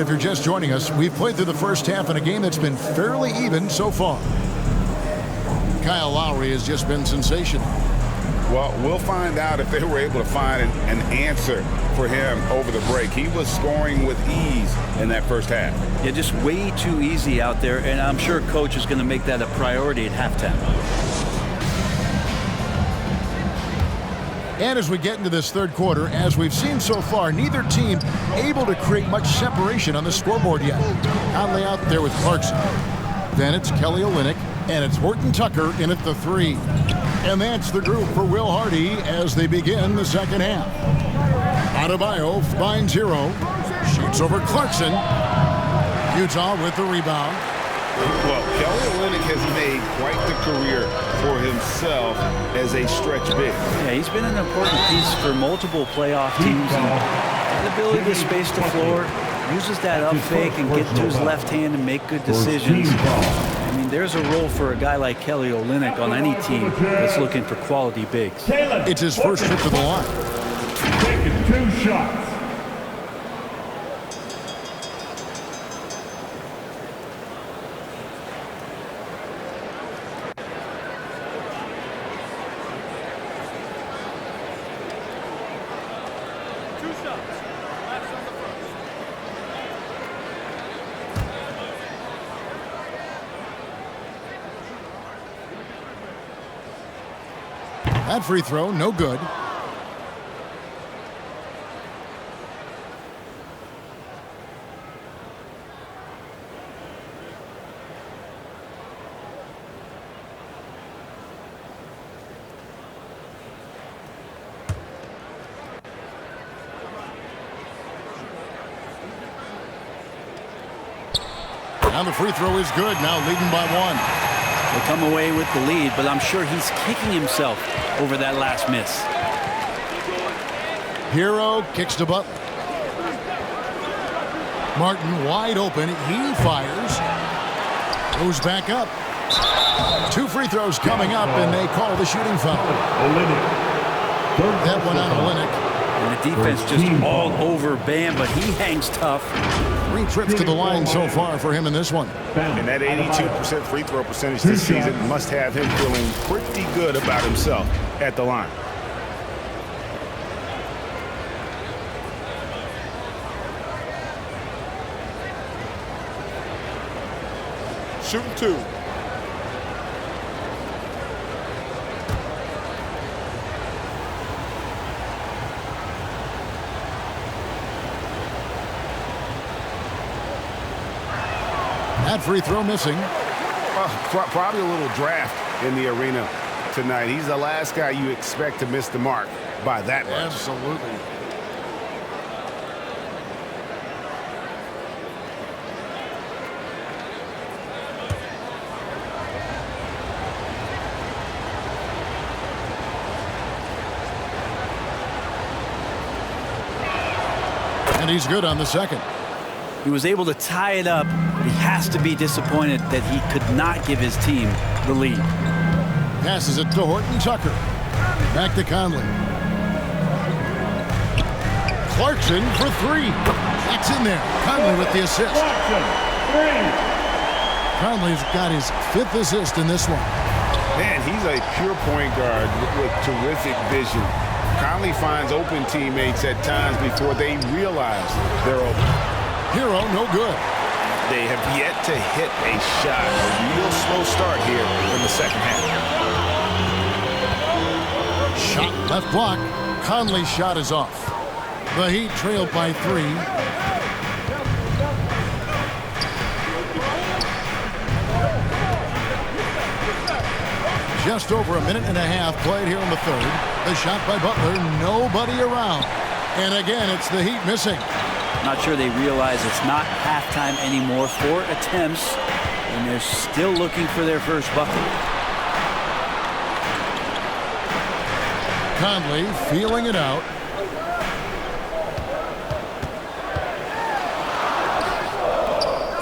if you're just joining us, we've played through the first half in a game that's been fairly even so far. Kyle Lowry has just been sensational. Well, we'll find out if they were able to find an answer for him over the break. He was scoring with ease in that first half. Yeah, just way too easy out there, and I'm sure coach is going to make that a priority at halftime. And as we get into this third quarter, as we've seen so far, neither team able to create much separation on the scoreboard yet. Conley out there with Clarkson. Then it's Kelly Olynyk, and it's Horton Tucker in at the 3. And that's the group for Will Hardy as they begin the second half. Adebayo finds Hero, shoots over Clarkson. Utah with the rebound. Well, Kelly Olynyk has made quite the career for himself as a stretch big. Yeah, he's been an important piece for multiple playoff teams. And that ability to space the floor, uses that up fake and get to his left hand and make good decisions. I mean, there's a role for a guy like Kelly Olynyk on any team that's looking for quality bigs. It's his first trip to the line. Taking 2 shots. That free throw, no good. Now the free throw is good, now leading by 1. They'll come away with the lead, but I'm sure he's kicking himself over that last miss. Hero kicks to Butler. Martin wide open. He fires. Goes back up. 2 free throws coming up, and they call the shooting foul. That one on Olynyk. And the defense just all over Bam, but he hangs tough. 3 trips to the line so far for him in this one. And that 82% free throw percentage this season must have him feeling pretty good about himself at the line. Shooting 2. That free throw missing. Probably a little draft in the arena tonight. He's the last guy you expect to miss the mark by that much. Absolutely. And he's good on the second. He was able to tie it up, but he has to be disappointed that he could not give his team the lead. Passes it to Horton Tucker. Back to Conley. Clarkson for 3. That's in there. Conley with the assist. Conley's got his 5th assist in this one. Man, he's a pure point guard with terrific vision. Conley finds open teammates at times before they realize they're open. Hero, no good. They have yet to hit a shot. A real slow start here in the second half. Shot left block. Conley's shot is off. The Heat trailed by 3. Just over a minute and a half played here in the third. The shot by Butler, nobody around. And again, it's the Heat missing. Not sure they realize it's not halftime anymore. 4 attempts, and they're still looking for their first bucket. Conley feeling it out.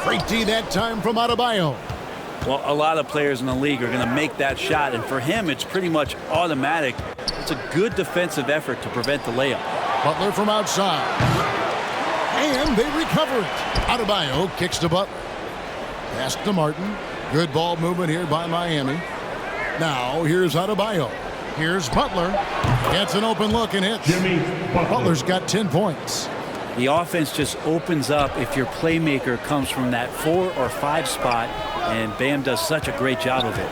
Great D that time from Adebayo. Well, a lot of players in the league are going to make that shot, and for him, it's pretty much automatic. It's a good defensive effort to prevent the layup. Butler from outside. And they recover it. Adebayo kicks to Butler. Pass to Martin. Good ball movement here by Miami. Now here's Adebayo. Here's Butler. Gets an open look and hits. Butler's got 10 points. The offense just opens up if your playmaker comes from that 4 or 5 spot, and Bam does such a great job of it.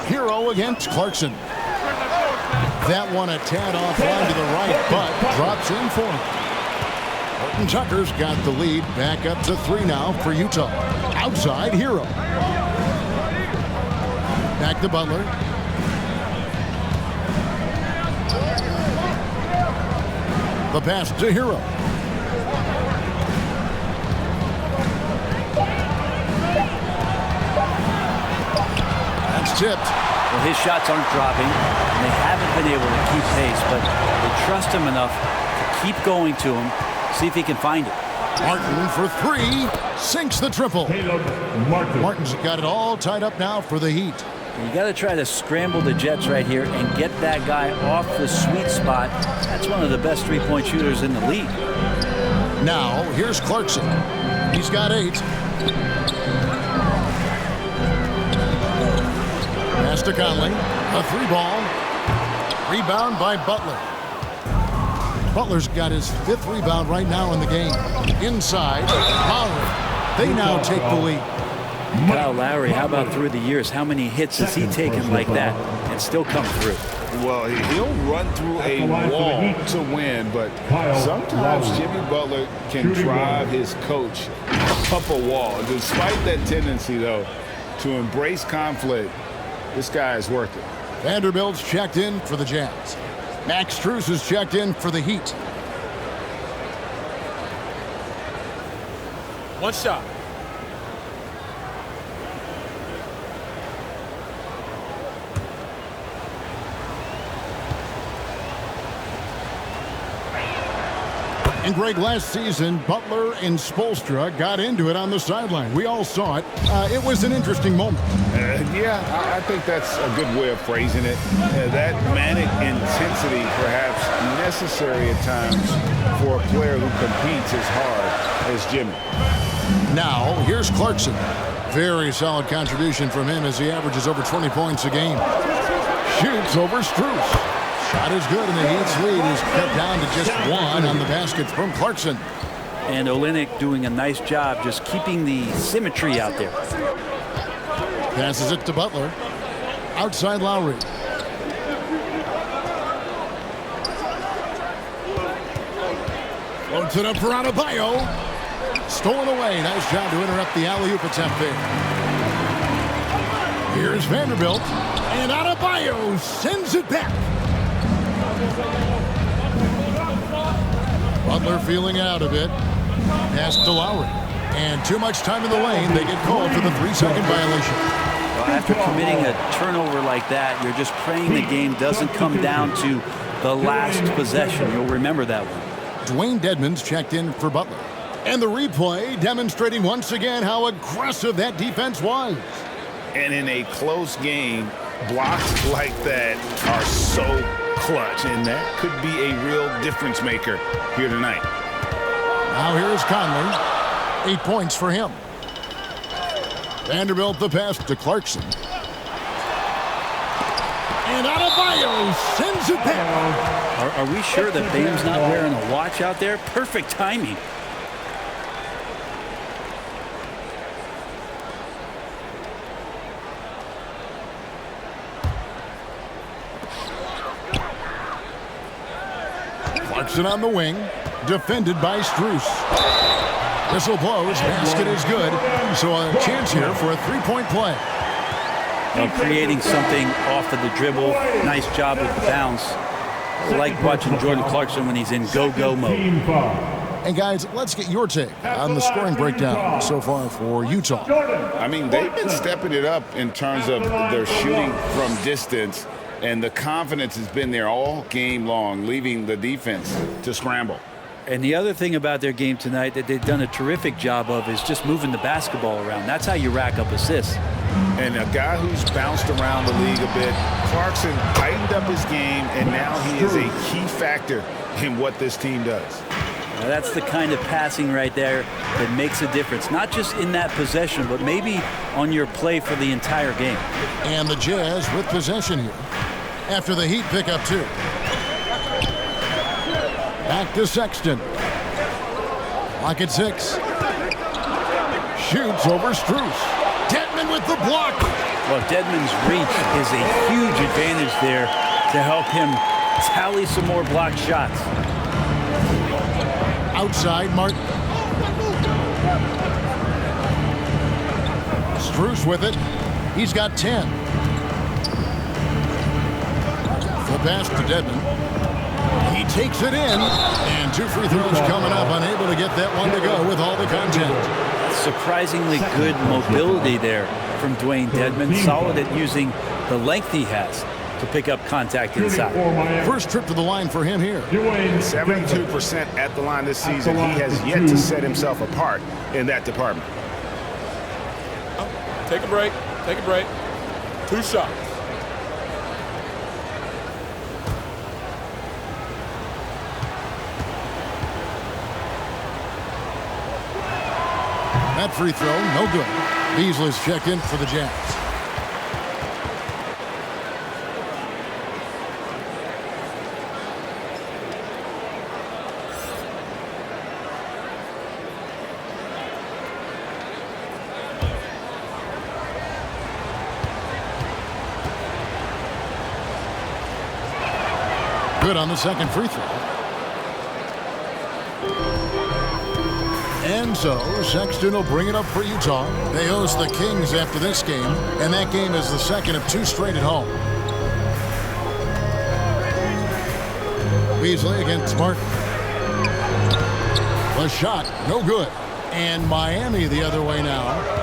Hero against Clarkson. That one a tad offline to the right, but drops in for him. Horton Tucker's got the lead, back up to 3 now for Utah. Outside, Hero. Back to Butler. The pass to Hero. That's tipped. Well, his shots aren't dropping, and they haven't been able to keep pace, but they trust him enough to keep going to him, see if he can find it. Martin for 3, sinks the triple. Martin's got it all tied up now for the Heat. You got to try to scramble the Jets right here and get that guy off the sweet spot. That's one of the best three-point shooters in the league. Now, here's Clarkson. He's got 8. Pass to Conley. A 3-ball. Rebound by Butler. Butler's got his 5th rebound right now in the game. Inside, Lowry. They now take the lead. Kyle Lowry, how about through the years? How many hits has he taken like that and still come through? Well, he'll run through a wall to win, but sometimes Jimmy Butler can drive his coach up a wall. Despite that tendency, though, to embrace conflict, this guy is worth it. Vanderbilt's checked in for the Jazz. Max Strus is checked in for the Heat. One shot. And Greg, last season, Butler and Spoelstra got into it on the sideline. We all saw it. It was an interesting moment. Yeah, I think that's a good way of phrasing it. That manic intensity perhaps necessary at times for a player who competes as hard as Jimmy. Now, here's Clarkson. Very solid contribution from him as he averages over 20 points a game. Shoots over Strus. Shot is good, and the Heat's lead is cut down to just 1 on the basket from Clarkson. And Olynyk doing a nice job just keeping the symmetry out there. Passes it to Butler. Outside Lowry. Floats it up for Adebayo. Stolen away. Nice job to interrupt the alley-oop attempt there. Here's Vanderbilt. And Adebayo sends it back. Butler feeling out a bit. Pass to Lowry. And too much time in the lane. They get called for the 3-second violation. Well, after committing a turnover like that, you're just praying the game doesn't come down to the last possession. You'll remember that one. Dwayne Dedmon's checked in for Butler. And the replay demonstrating once again how aggressive that defense was. And in a close game, blocks like that are so clutch, and that could be a real difference maker here tonight. Now here's Conley. 8 points for him. Vanderbilt the pass to Clarkson. And Adebayo sends it back. Are we sure that Bam's not wearing a watch out there? Perfect timing. Clarkson on the wing, defended by Strus. Whistle blows, basket is good, so a chance here for a 3-point play. Creating something off of the dribble, nice job with the bounce. I like watching Jordan Clarkson when he's in go-go mode. And guys, let's get your take on the scoring breakdown so far for Utah. I mean, they've been stepping it up in terms of their shooting from distance, and the confidence has been there all game long, leaving the defense to scramble. And the other thing about their game tonight that they've done a terrific job of is just moving the basketball around. That's how you rack up assists. And a guy who's bounced around the league a bit, Clarkson tightened up his game, and now he is a key factor in what this team does. Now that's the kind of passing right there that makes a difference, not just in that possession, but maybe on your play for the entire game. And the Jazz with possession here after the Heat pick up 2. Back to Sexton. Lock at 6. Shoots over Strus. Dedmon with the block. Well, Dedmon's reach is a huge advantage there to help him tally some more blocked shots. Outside, Martin. Strus with it. He's got 10. The pass to Dedmon. He takes it in. And 2 free throws coming up. Unable to get that one to go with all the content. Surprisingly good mobility there from Dwayne Dedmon. Solid at using the length he has to pick up contact inside. First trip to the line for him here. 72% at the line this season. He has yet to set himself apart in that department. Take a break. Take a break. 2 shots. That free throw, no good. Beasley's checked in for the Jazz. Good on the second free throw. And so, Sexton will bring it up for Utah. They host the Kings after this game, and that game is the second of 2 straight at home. Beasley against Martin. The shot, no good. And Miami the other way now.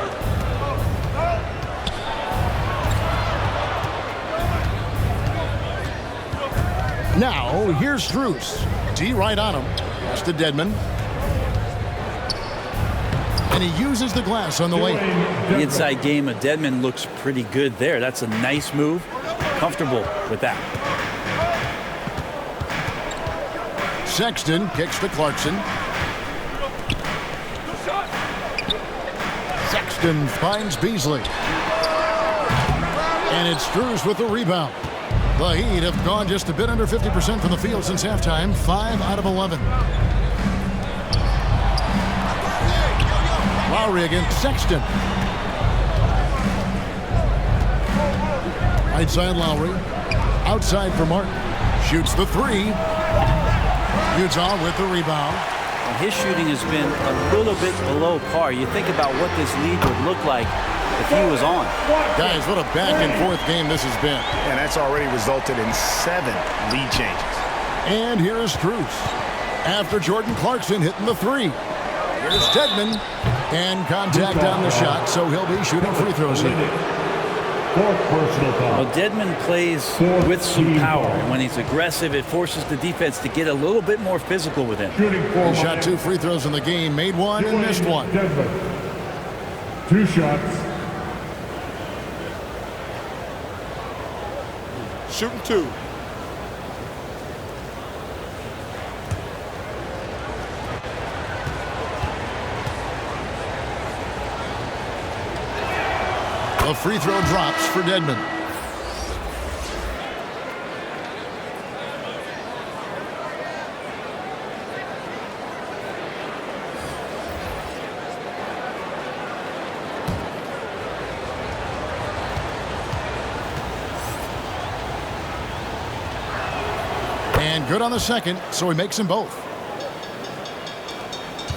Now, here's Strus. D right on him. Pass to Dedmon. And he uses the glass on the way. The inside game of Dedmon looks pretty good there. That's a nice move. Comfortable with that. Sexton kicks to Clarkson. Sexton finds Beasley. And it's Strus with the rebound. The Heat have gone just a bit under 50% from the field since halftime. 5 out of 11. Lowry against Sexton. Right side Lowry. Outside for Martin. Shoots the 3. Utah with the rebound. And his shooting has been a little bit below par. You think about what this lead would look like if he was on. Guys, what a back and forth game this has been. And that's already resulted in 7 lead changes. And here is Strus. After Jordan Clarkson hitting the 3. Here's Dedmon. And contact on the shot, so he'll be shooting free throws here. Well, Dedmon plays with some power, and when he's aggressive, it forces the defense to get a little bit more physical with him. He shot 2 free throws in the game, made 1 and missed 1. 2 shots. Shooting 2. A free throw drops for Dedmon. And good on the second, so he makes them both.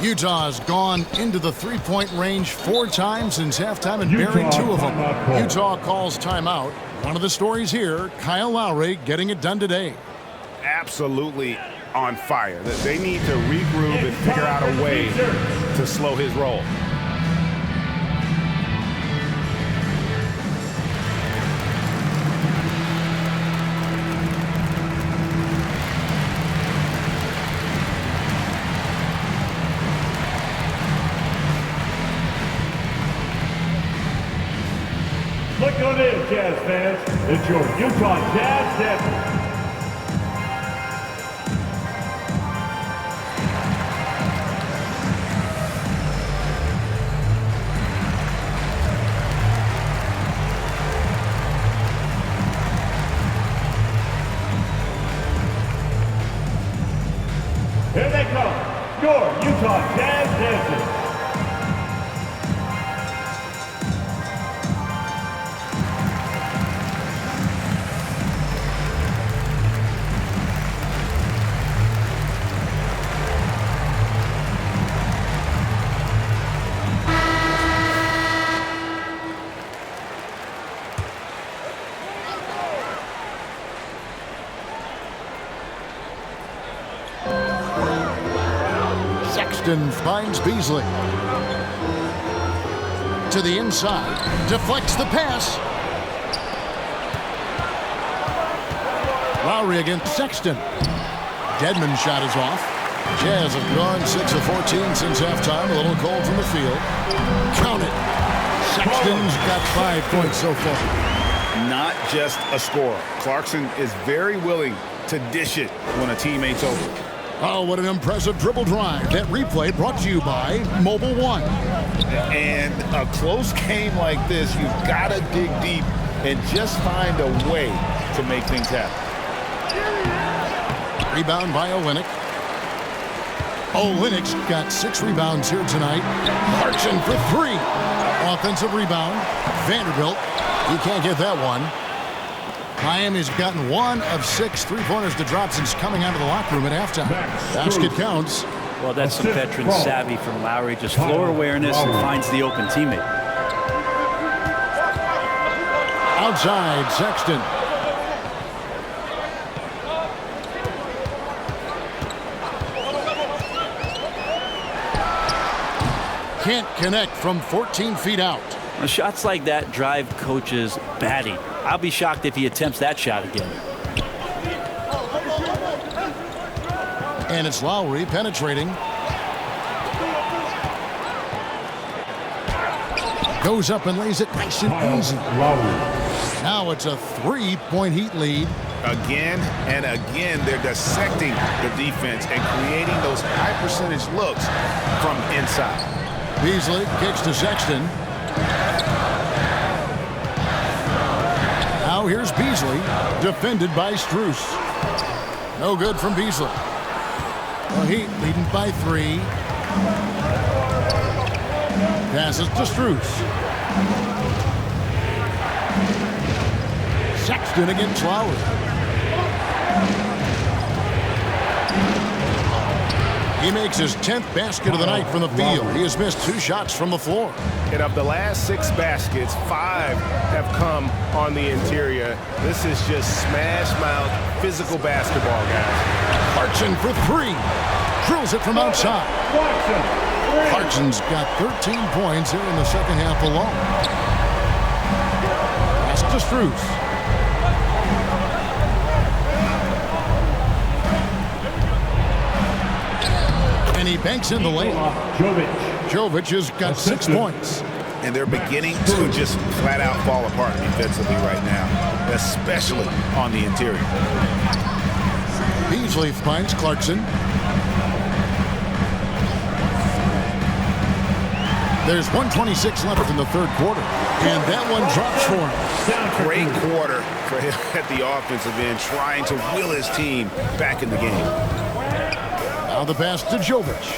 Utah's gone into the three-point range 4 times since halftime and buried 2 of them. Utah calls timeout. One of the stories here, Kyle Lowry getting it done today. Absolutely on fire. They need to regroup and figure out a way to slow his roll. Look on in, Jazz fans. It's your Utah Jazz Denver. Sexton finds Beasley. To the inside. Deflects the pass. Lowry against Sexton. Dedmon's shot is off. Jazz have gone 6 of 14 since halftime. A little cold from the field. Count it. Sexton's got 5 points so far. Not just a scorer. Clarkson is very willing to dish it when a teammate's open. Oh, what an impressive dribble drive. That replay brought to you by Mobile One. And a close game like this, you've got to dig deep and just find a way to make things happen. Rebound by Olynyk. Olynyk's got 6 rebounds here tonight. Clarkson for 3. Offensive rebound. Vanderbilt. He can't get that one. Miami's gotten 1 of 6 3-pointers to drop since coming out of the locker room at halftime. Basket counts. Well, that's some veteran savvy from Lowry. Just floor awareness and finds the open teammate. Outside, Sexton. Can't connect from 14 feet out. Well, shots like that drive coaches batty. I'll be shocked if he attempts that shot again. And it's Lowry penetrating. Goes up and lays it nice and easy. Now it's a 3-point Heat lead. Again and again, they're dissecting the defense and creating those high-percentage looks from inside. Beasley kicks to Sexton. Now here's Beasley, defended by Strus. No good from Beasley. The Heat leading by 3. Passes to Strus. Sexton against Lowry. He makes his 10th basket of the night from the field. He has missed 2 shots from the floor. And of the last 6 baskets, 5 have come on the interior. This is just smash mouth physical basketball, guys. Clarkson for 3. Drills it from outside. Clarkson's got 13 points here in the second half alone. Pass to Strus. And he banks in the lane. Jovic has got 6 points. And they're beginning to just flat out fall apart defensively right now, especially on the interior. Beasley finds Clarkson. There's 1:26 left in the third quarter. And that one drops for him. Great quarter for him at the offensive end, trying to will his team back in the game. Now the pass to Jovic.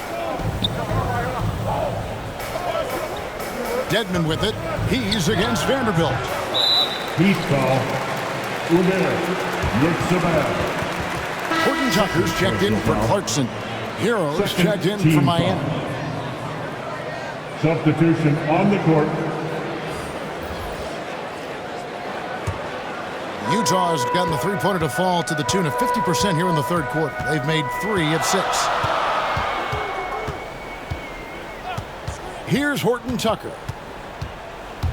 Dedmon with it. He's against Vanderbilt. Heat foul. Horton Tucker's checked in for Clarkson. Heroes checked in for Miami. Substitution on the court. Utah's gotten the 3-pointer to fall to the tune of 50% here in the third quarter. They've made 3 of 6. Here's Horton Tucker.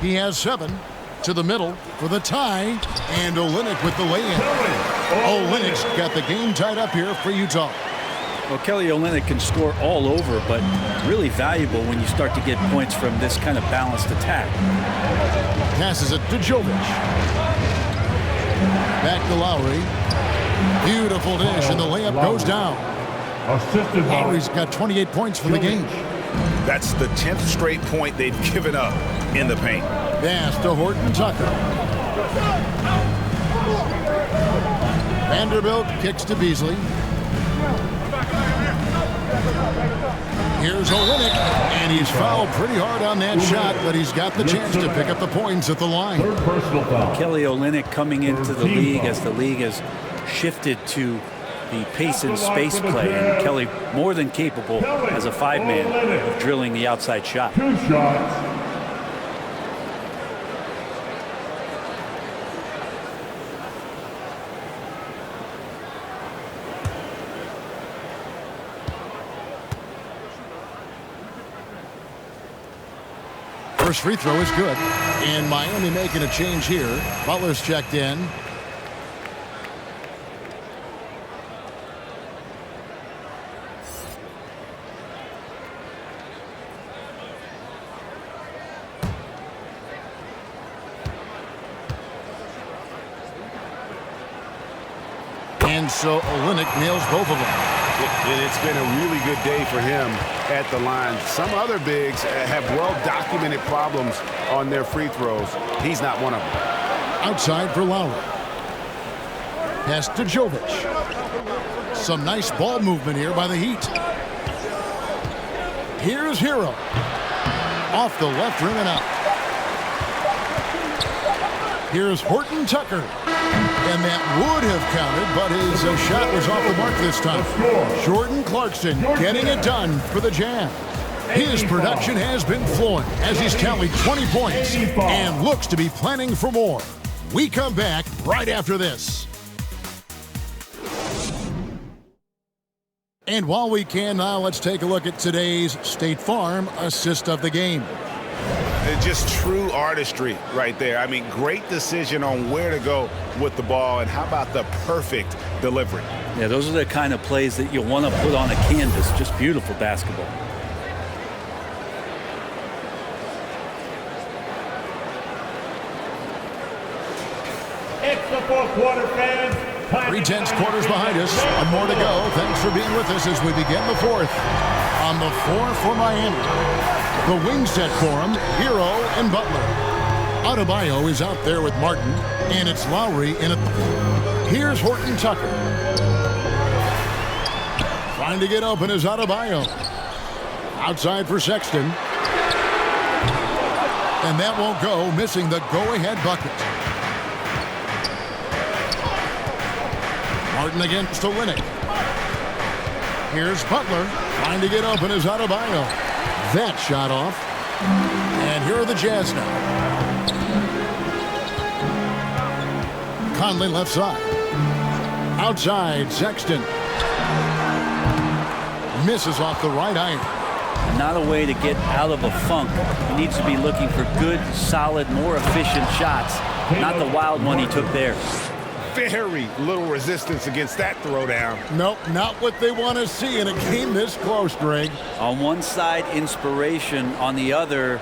He has 7 to the middle for the tie, and Olynyk with the lay-in. Olynyk's got the game tied up here for Utah. Well, Kelly Olynyk can score all over, but really valuable when you start to get points from this kind of balanced attack. Passes it to Jovic. Back to Lowry. Beautiful dish, and the layup goes down. Lowry's got 28 points for the game. That's the 10th straight point they've given up in the paint. Pass to Horton Tucker. Vanderbilt kicks to Beasley. Here's Olynyk, and he's fouled pretty hard on that shot, but he's got the chance to pick up the points at the line. Kelly Olynyk coming into the league as the league has shifted to the pace and space play, and Kelly more than capable as a 5-man of drilling the outside shot. 2 shots. First free throw is good. And Miami making a change here. Butler's checked in. And so Olynyk nails both of them. It's been a really good day for him at the line. Some other bigs have well-documented problems on their free throws. He's not one of them. Outside for Lowry. Pass to Jovic. Some nice ball movement here by the Heat. Here's Hero. Off the left rim and out. Here's Horton Tucker. And that would have counted, but his shot was off the mark this time. Jordan Clarkson getting it done for the Jazz. His production has been flowing as he's tallied 20 points and looks to be planning for more. We come back right after this. And while we can now, let's take a look at today's State Farm assist of the game. Just true artistry right there. I mean, great decision on where to go with the ball, and how about the perfect delivery? Yeah, those are the kind of plays that you want to put on a canvas. Just beautiful basketball. It's the fourth quarter, fans. 3/10 quarters behind us, and more to go. Thanks for being with us as we begin the fourth. On the floor for Miami, the wing set for him, Hero and Butler. Adebayo is out there with Martin, and it's Lowry in it. Here's Horton Tucker. Trying to get open is Adebayo. Outside for Sexton. And that won't go, missing the go-ahead bucket. Martin against Olynyk. Here's Butler. Trying to get open is Adebayo. That shot off. And here are the Jazz now. Conley left side. Outside, Sexton. Misses off the right iron. Not a way to get out of a funk. He needs to be looking for good, solid, more efficient shots. Not the wild one he took there. Very little resistance against that throwdown. Nope, not what they want to see in a game this close, Greg. On one side, inspiration. On the other,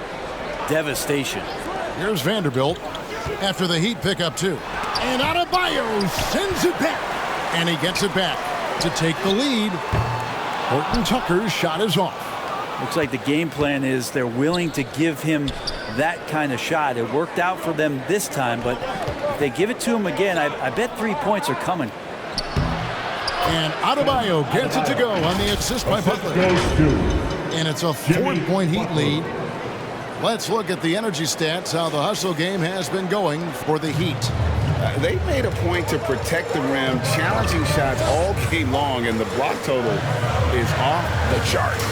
devastation. Here's Vanderbilt after the Heat pick up two. And Adebayo sends it back. And he gets it back to take the lead. Horton Tucker's shot is off. Looks like the game plan is they're willing to give him that kind of shot. It worked out for them this time, but if they give it to him again, I bet 3 points are coming. And Adebayo gets it to go on the assist by Butler. And it's a 4-point Heat lead. Let's look at the energy stats, how the hustle game has been going for the Heat. They made a point to protect the rim, challenging shots all game long, and the block total is off the charts.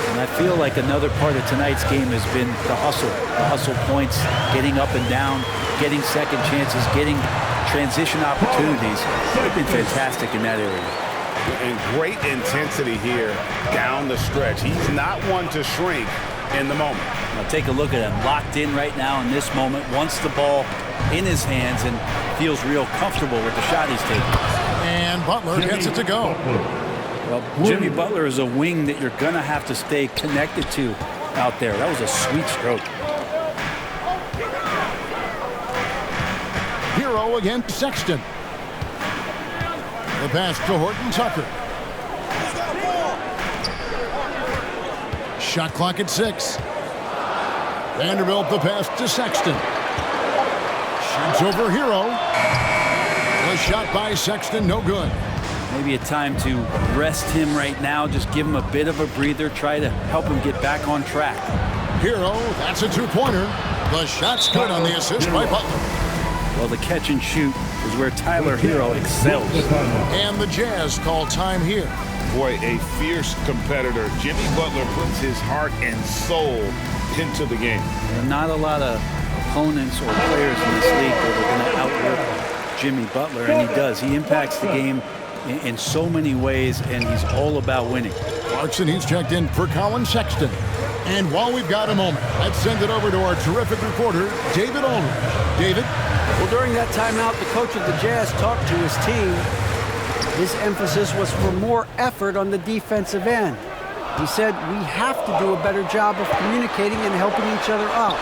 And I feel like another part of tonight's game has been the hustle points, getting up and down, getting second chances, getting transition opportunities. They've been fantastic in that area. And great intensity here down the stretch. He's not one to shrink in the moment. Now take a look at him, locked in right now in this moment, wants the ball in his hands and feels real comfortable with the shot he's taking. And Butler gets it to go. Well, Jimmy Butler is a wing that you're going to have to stay connected to out there. That was a sweet stroke. Hero against Sexton. The pass to Horton Tucker. Shot clock at 6. Vanderbilt the pass to Sexton. Shoots over Hero. The shot by Sexton, no good. Maybe a time to rest him right now. Just give him a bit of a breather. Try to help him get back on track. Hero, that's a two-pointer. The shot's good on the assist by Butler. Well, the catch and shoot is where Tyler Hero excels. And the Jazz call time here. Boy, a fierce competitor. Jimmy Butler puts his heart and soul into the game. There are not a lot of opponents or players in this league that are going to outwork Jimmy Butler, and he does. He impacts the game in so many ways, and he's all about winning. Clarkson, he's checked in for Colin Sexton. And while we've got a moment, let's send it over to our terrific reporter, David Aldridge. David? Well, during that timeout, the coach of the Jazz talked to his team. His emphasis was for more effort on the defensive end. He said, we have to do a better job of communicating and helping each other out.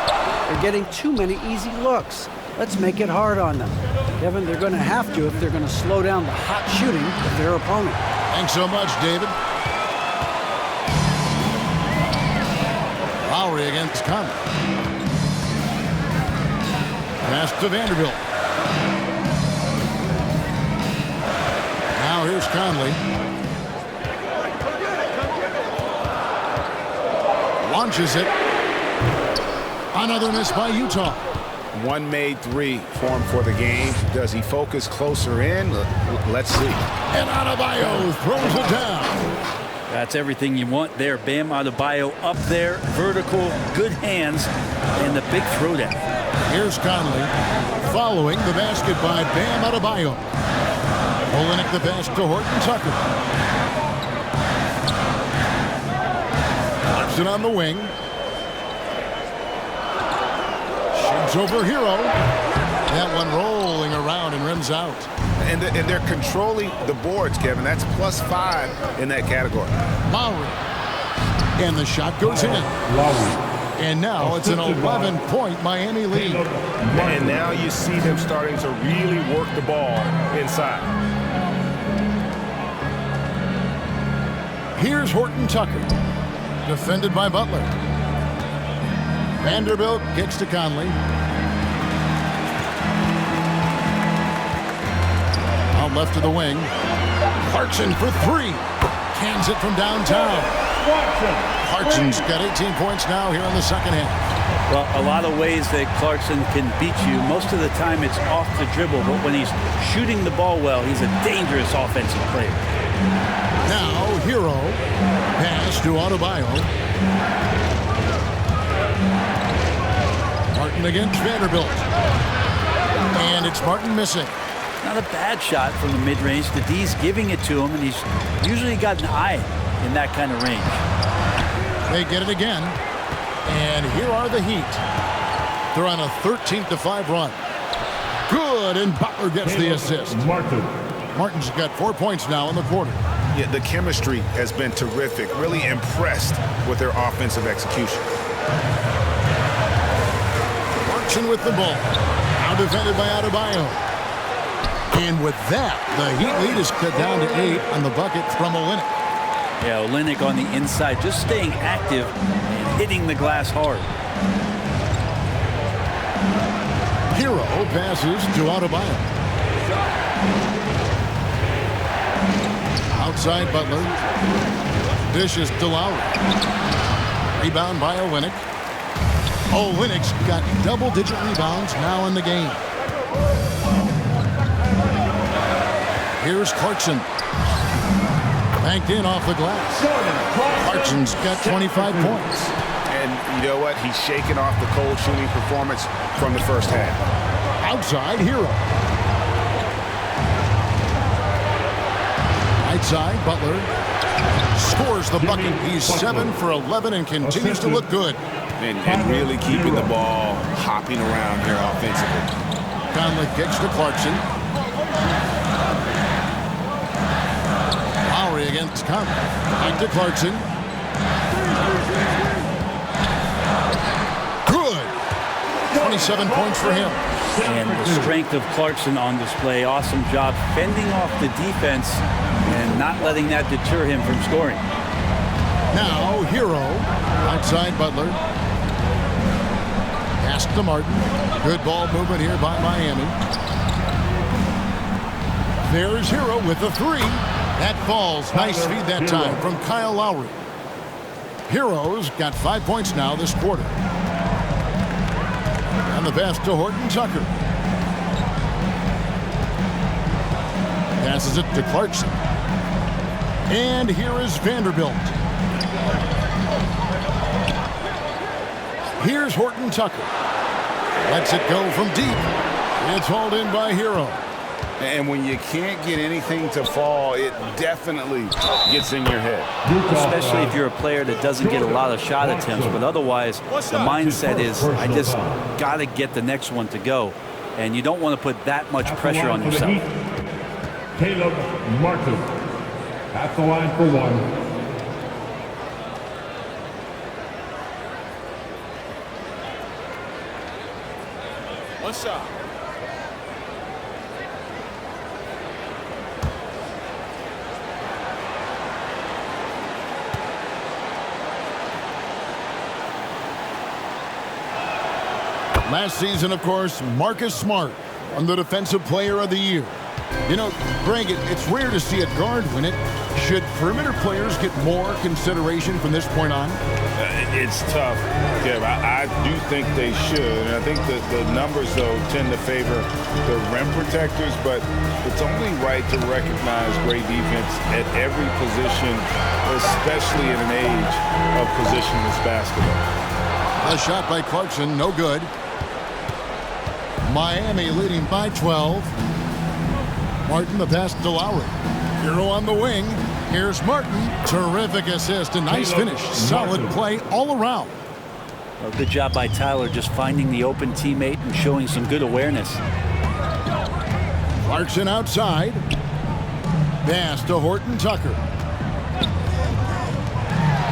They're getting too many easy looks. Let's make it hard on them. Kevin, they're going to have to if they're going to slow down the hot shooting of their opponent. Thanks so much, David. Lowry against Conley. Pass to Vanderbilt. Now here's Conley. Launches it. Another miss by Utah. One made three for him for the game. Does he focus closer in? Let's see. And Adebayo throws it down. That's everything you want there. Bam Adebayo up there, vertical, good hands, and the big throwdown. Here's Conley following the basket by Bam Adebayo. Olynyk the pass to Horton Tucker. Hudson on the wing. Shoots over Hero. That one rolling around and rims out. And they're controlling the boards, Kevin. That's +5 in that category. Lowry. And the shot goes in. And now it's an 11-point Miami lead. And now you see them starting to really work the ball inside. Here's Horton Tucker. Defended by Butler. Vanderbilt kicks to Conley. Out left to the wing. Clarkson for three. Cans it from downtown. Clarkson's got 18 points now here in the second half. Well, a lot of ways that Clarkson can beat you. Most of the time it's off the dribble, but when he's shooting the ball well, he's a dangerous offensive player. Now, Hero. Pass to Adebayo. Martin against Vanderbilt. And it's Martin missing. Not a bad shot from the mid-range. The D's giving it to him, and he's usually got an eye in that kind of range. They get it again. And here are the Heat. They're on a 13-5 run. Good, and Butler gets the assist. Martin's got 4 points now in the quarter. Yeah, the chemistry has been terrific. Really impressed with their offensive execution. Clarkson with the ball. Now defended by Adebayo. And with that, the Heat lead is cut down to 8 on the bucket from Olynyk. Yeah, Olynyk on the inside, just staying active and hitting the glass hard. Hero passes to Adebayo. Outside Butler. Dishes to Lowry. Rebound by Olynyk. Olynyk's got double-digit rebounds now in the game. Here's Clarkson. Banked in off the glass. Clarkson's got 25 points. And you know what? He's shaking off the cold shooting performance from the first half. Outside, Hero. Right side, Butler. Scores the bucket. He's 7 for 11 and continues to look good. And really keeping the ball hopping around here offensively. Conley kicks to Clarkson. Lowry against Conley. Back to Clarkson. Good. 27 points for him. And the strength of Clarkson on display. Awesome job fending off the defense and not letting that deter him from scoring. Now, Hero. Outside Butler. Pass to Martin. Good ball movement here by Miami. There's Hero with the three. That falls. Nice feed that time from Kyle Lowry. Hero's got 5 points now this quarter. And the pass to Horton Tucker. Passes it to Clarkson. And here is Vanderbilt. Here's Horton Tucker. Lets it go from deep. It's hauled in by Hero. And when you can't get anything to fall, it definitely gets in your head. Especially if you're a player that doesn't get a lot of shot attempts, but otherwise the mindset is, I just got to get the next one to go. And you don't want to put that much pressure on yourself. Caleb Martin at the line for one. One shot. Last season, of course, Marcus Smart won the Defensive Player of the Year. You know, Greg, it's rare to see a guard win it. Should perimeter players get more consideration from this point on? It's tough, Kev. I do think they should. And I think that the numbers, though, tend to favor the rim protectors. But it's only right to recognize great defense at every position, especially in an age of positionless basketball. A shot by Clarkson, no good. Miami leading by 12. Martin the pass to Lowry. Hero on the wing. Here's Martin. Terrific assist. A nice finish. Solid play all around. Well, good job by Tyler just finding the open teammate and showing some good awareness. Clarkson outside. Pass to Horton Tucker.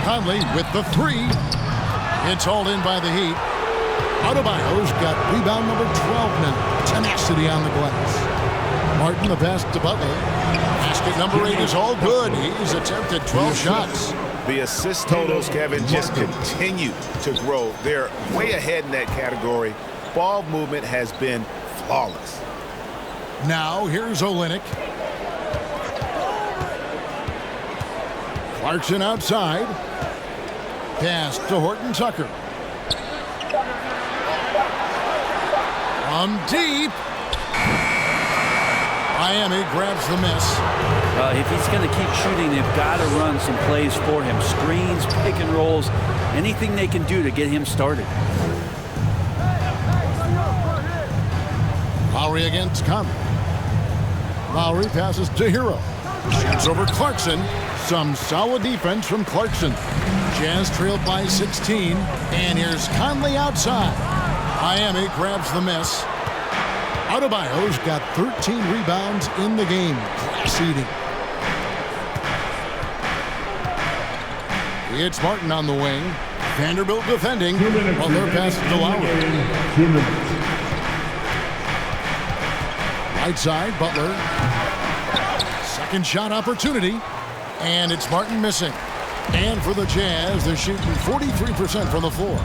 Conley with the three. It's hauled in by the Heat. Adebayo's got rebound number 12 now. Tenacity on the glass. Martin the pass to Butler. Basket number 8 is all good. He's attempted 12 shots. The assist totals, Kevin, just continue to grow. They're way ahead in that category. Ball movement has been flawless. Now here's Olynyk. Clarkson outside. Pass to Horton Tucker. From deep. Miami grabs the miss. If he's going to keep shooting, they've got to run some plays for him. Screens, pick and rolls, anything they can do to get him started. Lowry against Conley. Lowry passes to Hero. Shoots over Clarkson. Some solid defense from Clarkson. Jazz trailed by 16. And here's Conley outside. Miami grabs the miss. Adebayo's got 13 rebounds in the game. Class eating. It's Martin on the wing. Vanderbilt defending while they're passing to Lowry. Right side, Butler. Second shot opportunity. And it's Martin missing. And for the Jazz, they're shooting 43% from the floor.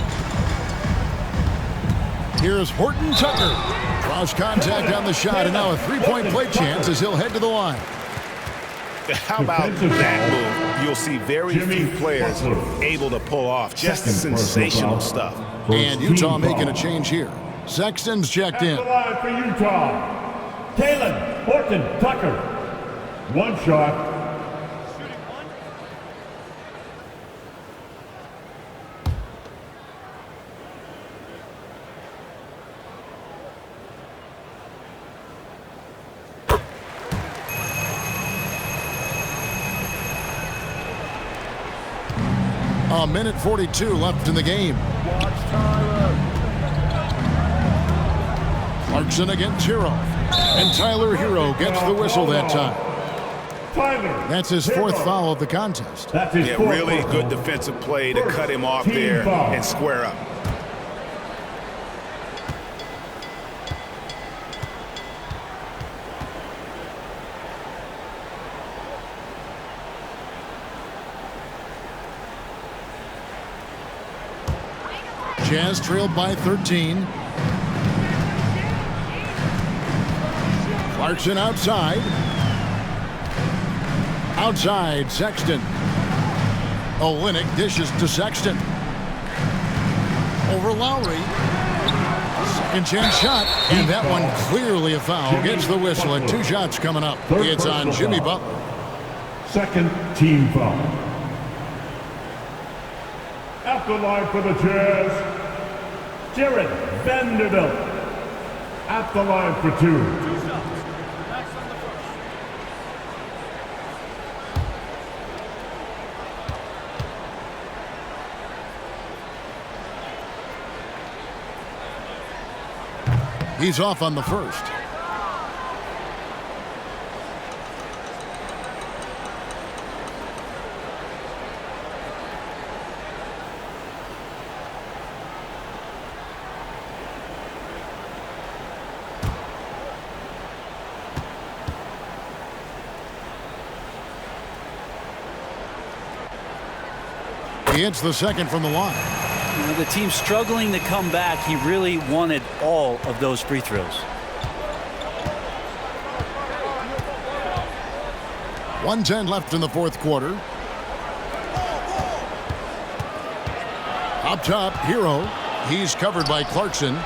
Here's Horton Tucker. Cross contact on the shot, and now a three-point play chance as he'll head to the line. How about that move? You'll see very few players able to pull off. Just sensational stuff. And Utah making a change here. Sexton's checked in. At the line for Utah, Talen Horton Tucker. One shot. A minute 42 left in the game. Clarkson against Hero. And Tyler Hero gets the whistle that time. That's his fourth foul of the contest. Yeah, really good defensive play to cut him off there and square up. Jazz trailed by 13. Clarkson outside. Outside, Sexton. Olynyk dishes to Sexton. Over Lowry. Second chance shot. And that one clearly a foul. Gets the whistle and 2 shots coming up. It's on Jimmy Butler. Second team foul. At the line for the Jazz, Jared Vanderbilt. At the line for 2. He's off on the first. He hits the second from the line. You know, the team's struggling to come back. He really wanted all of those free throws. 1:10 left in the fourth quarter. Up top, Hero. He's covered by Clarkson.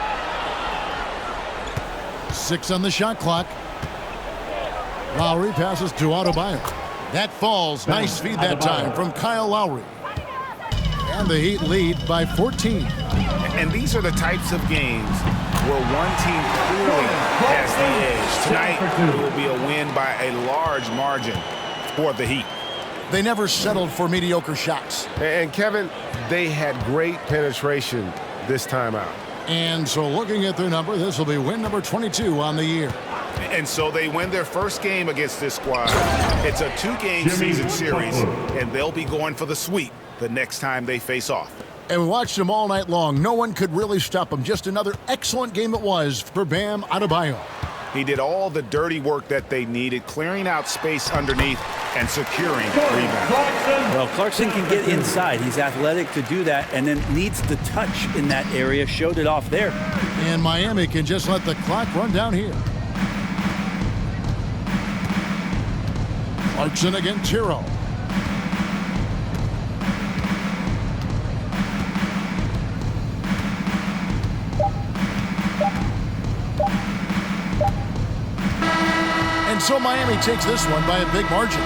6 on the shot clock. Lowry passes to Adebayo. That falls. Nice feed that time from Kyle Lowry. And the Heat lead by 14. And these are the types of games where one team clearly has the edge. Tonight, it will be a win by a large margin for the Heat. They never settled for mediocre shots. And Kevin, they had great penetration this time out. And so looking at their number, this will be win number 22 on the year. And so they win their first game against this squad. It's a 2-game season series, and they'll be going for the sweep the next time they face off. And we watched them all night long. No one could really stop them. Just another excellent game it was for Bam Adebayo. He did all the dirty work that they needed, clearing out space underneath and securing rebounds. Well, Clarkson can get inside. He's athletic to do that, and then needs the touch in that area. Showed it off there. And Miami can just let the clock run down here. Clarkson against Hero. And so Miami takes this one by a big margin.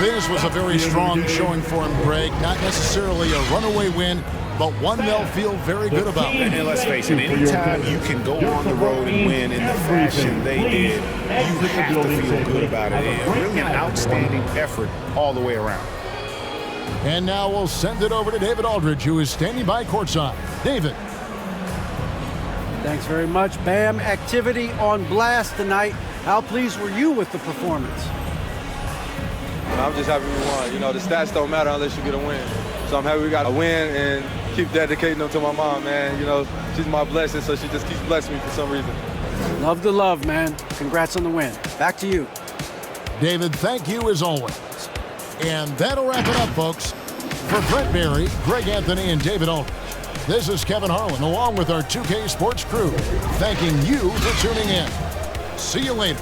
This was a very strong showing for him, Greg. Not necessarily a runaway win, but one they'll feel very good about. And let's face it, anytime you can go on the road and win in the fashion they did, you have to feel good about it. And really an outstanding effort all the way around. And now we'll send it over to David Aldridge, who is standing by courtside. David. Thanks very much, Bam. Activity on blast tonight. How pleased were you with the performance? I'm just happy we won. You know, the stats don't matter unless you get a win. So I'm happy we got a win and keep dedicating them to my mom, man. You know, she's my blessing, so she just keeps blessing me for some reason. Love the love, man. Congrats on the win. Back to you. David, thank you as always. And that'll wrap it up, folks. For Brent Barry, Greg Anthony, and David Aldridge, this is Kevin Harlan, along with our 2K Sports crew, thanking you for tuning in. See you later.